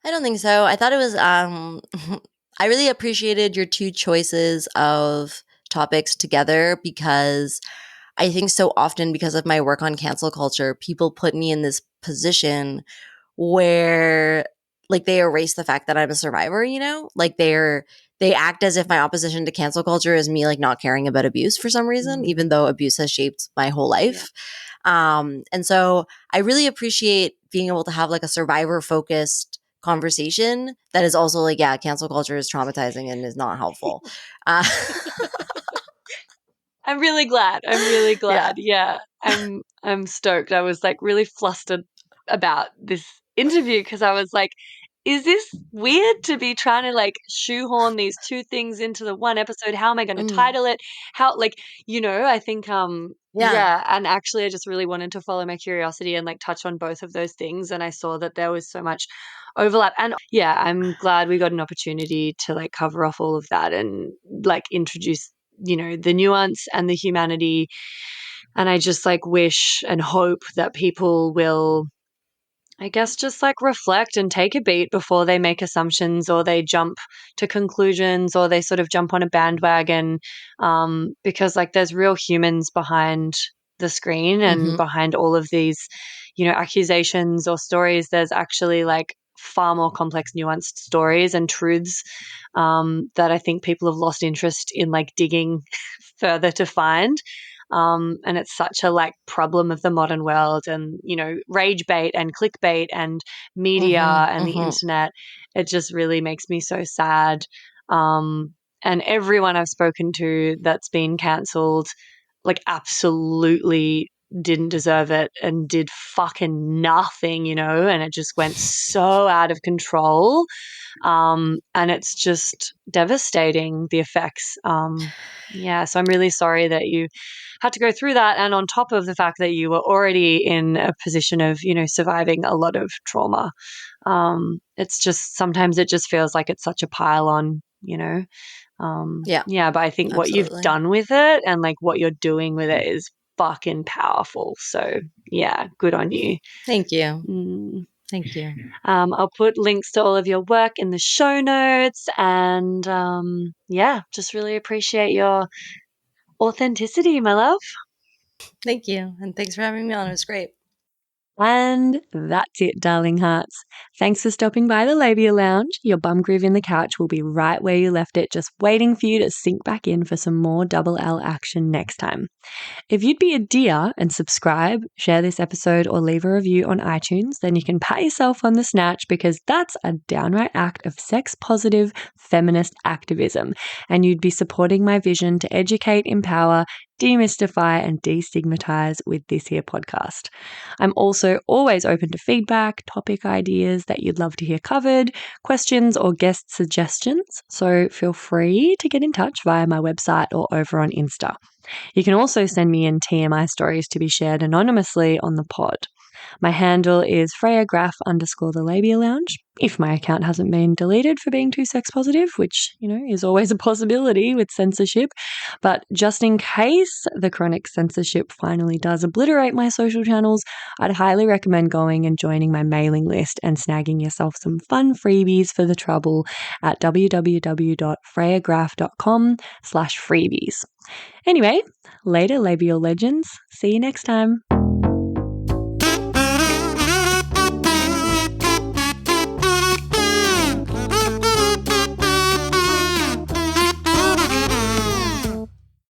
don't think so. I thought it was I really appreciated your 2 choices of topics together because I think so often because of my work on cancel culture, people put me in this position where like they erase the fact that I'm a survivor, you know? Like they act as if my opposition to cancel culture is me like not caring about abuse for some reason, even though abuse has shaped my whole life. And so I really appreciate being able to have like a survivor focused conversation that is also like, yeah, cancel culture is traumatizing and is not helpful. I'm really glad. I'm really glad. Yeah. I'm stoked. I was like really flustered about this interview because I was like, is this weird to be trying to like shoehorn these 2 things into the one episode? How am I going to title it? How like, I think yeah, and actually I just really wanted to follow my curiosity and like touch on both of those things and I saw that there was so much overlap and yeah, I'm glad we got an opportunity to like cover off all of that and like introduce the nuance and the humanity. And I just like wish and hope that people will I guess just like reflect and take a beat before they make assumptions or they jump to conclusions or they sort of jump on a bandwagon, because like there's real humans behind the screen and behind all of these, accusations or stories. There's actually like far more complex, nuanced stories and truths, that I think people have lost interest in like digging further to find. And it's such a like problem of the modern world and, rage bait and clickbait and media and the internet. It just really makes me so sad. And everyone I've spoken to that's been cancelled, like absolutely didn't deserve it and did fucking nothing, and it just went so out of control. And it's just devastating, the effects. So I'm really sorry that you had to go through that. And on top of the fact that you were already in a position of, surviving a lot of trauma, it's just sometimes it just feels like it's such a pile on, but I think what you've Absolutely. done with it and like what you're doing with it is fucking powerful. So yeah, good on you. Thank you. Thank you. I'll put links to all of your work in the show notes, and just really appreciate your authenticity, my love. Thank you. And thanks for having me on. It was great. And that's it, darling hearts. Thanks for stopping by the Labia Lounge. Your bum groove in the couch will be right where you left it, just waiting for you to sink back in for some more double L action next time. If you'd be a dear and subscribe, share this episode, or leave a review on iTunes, then you can pat yourself on the snatch because that's a downright act of sex-positive feminist activism, and you'd be supporting my vision to educate, empower, demystify, and destigmatize with this here podcast. I'm also always open to feedback, topic ideas that you'd love to hear covered, questions or guest suggestions, so feel free to get in touch via my website or over on Insta. You can also send me in TMI stories to be shared anonymously on the pod. My handle is FreyaGraff_the Labia Lounge, if my account hasn't been deleted for being too sex positive, which, is always a possibility with censorship. But just in case the chronic censorship finally does obliterate my social channels, I'd highly recommend going and joining my mailing list and snagging yourself some fun freebies for the trouble at www.freyagraff.com/freebies. Anyway, later, labial legends. See you next time.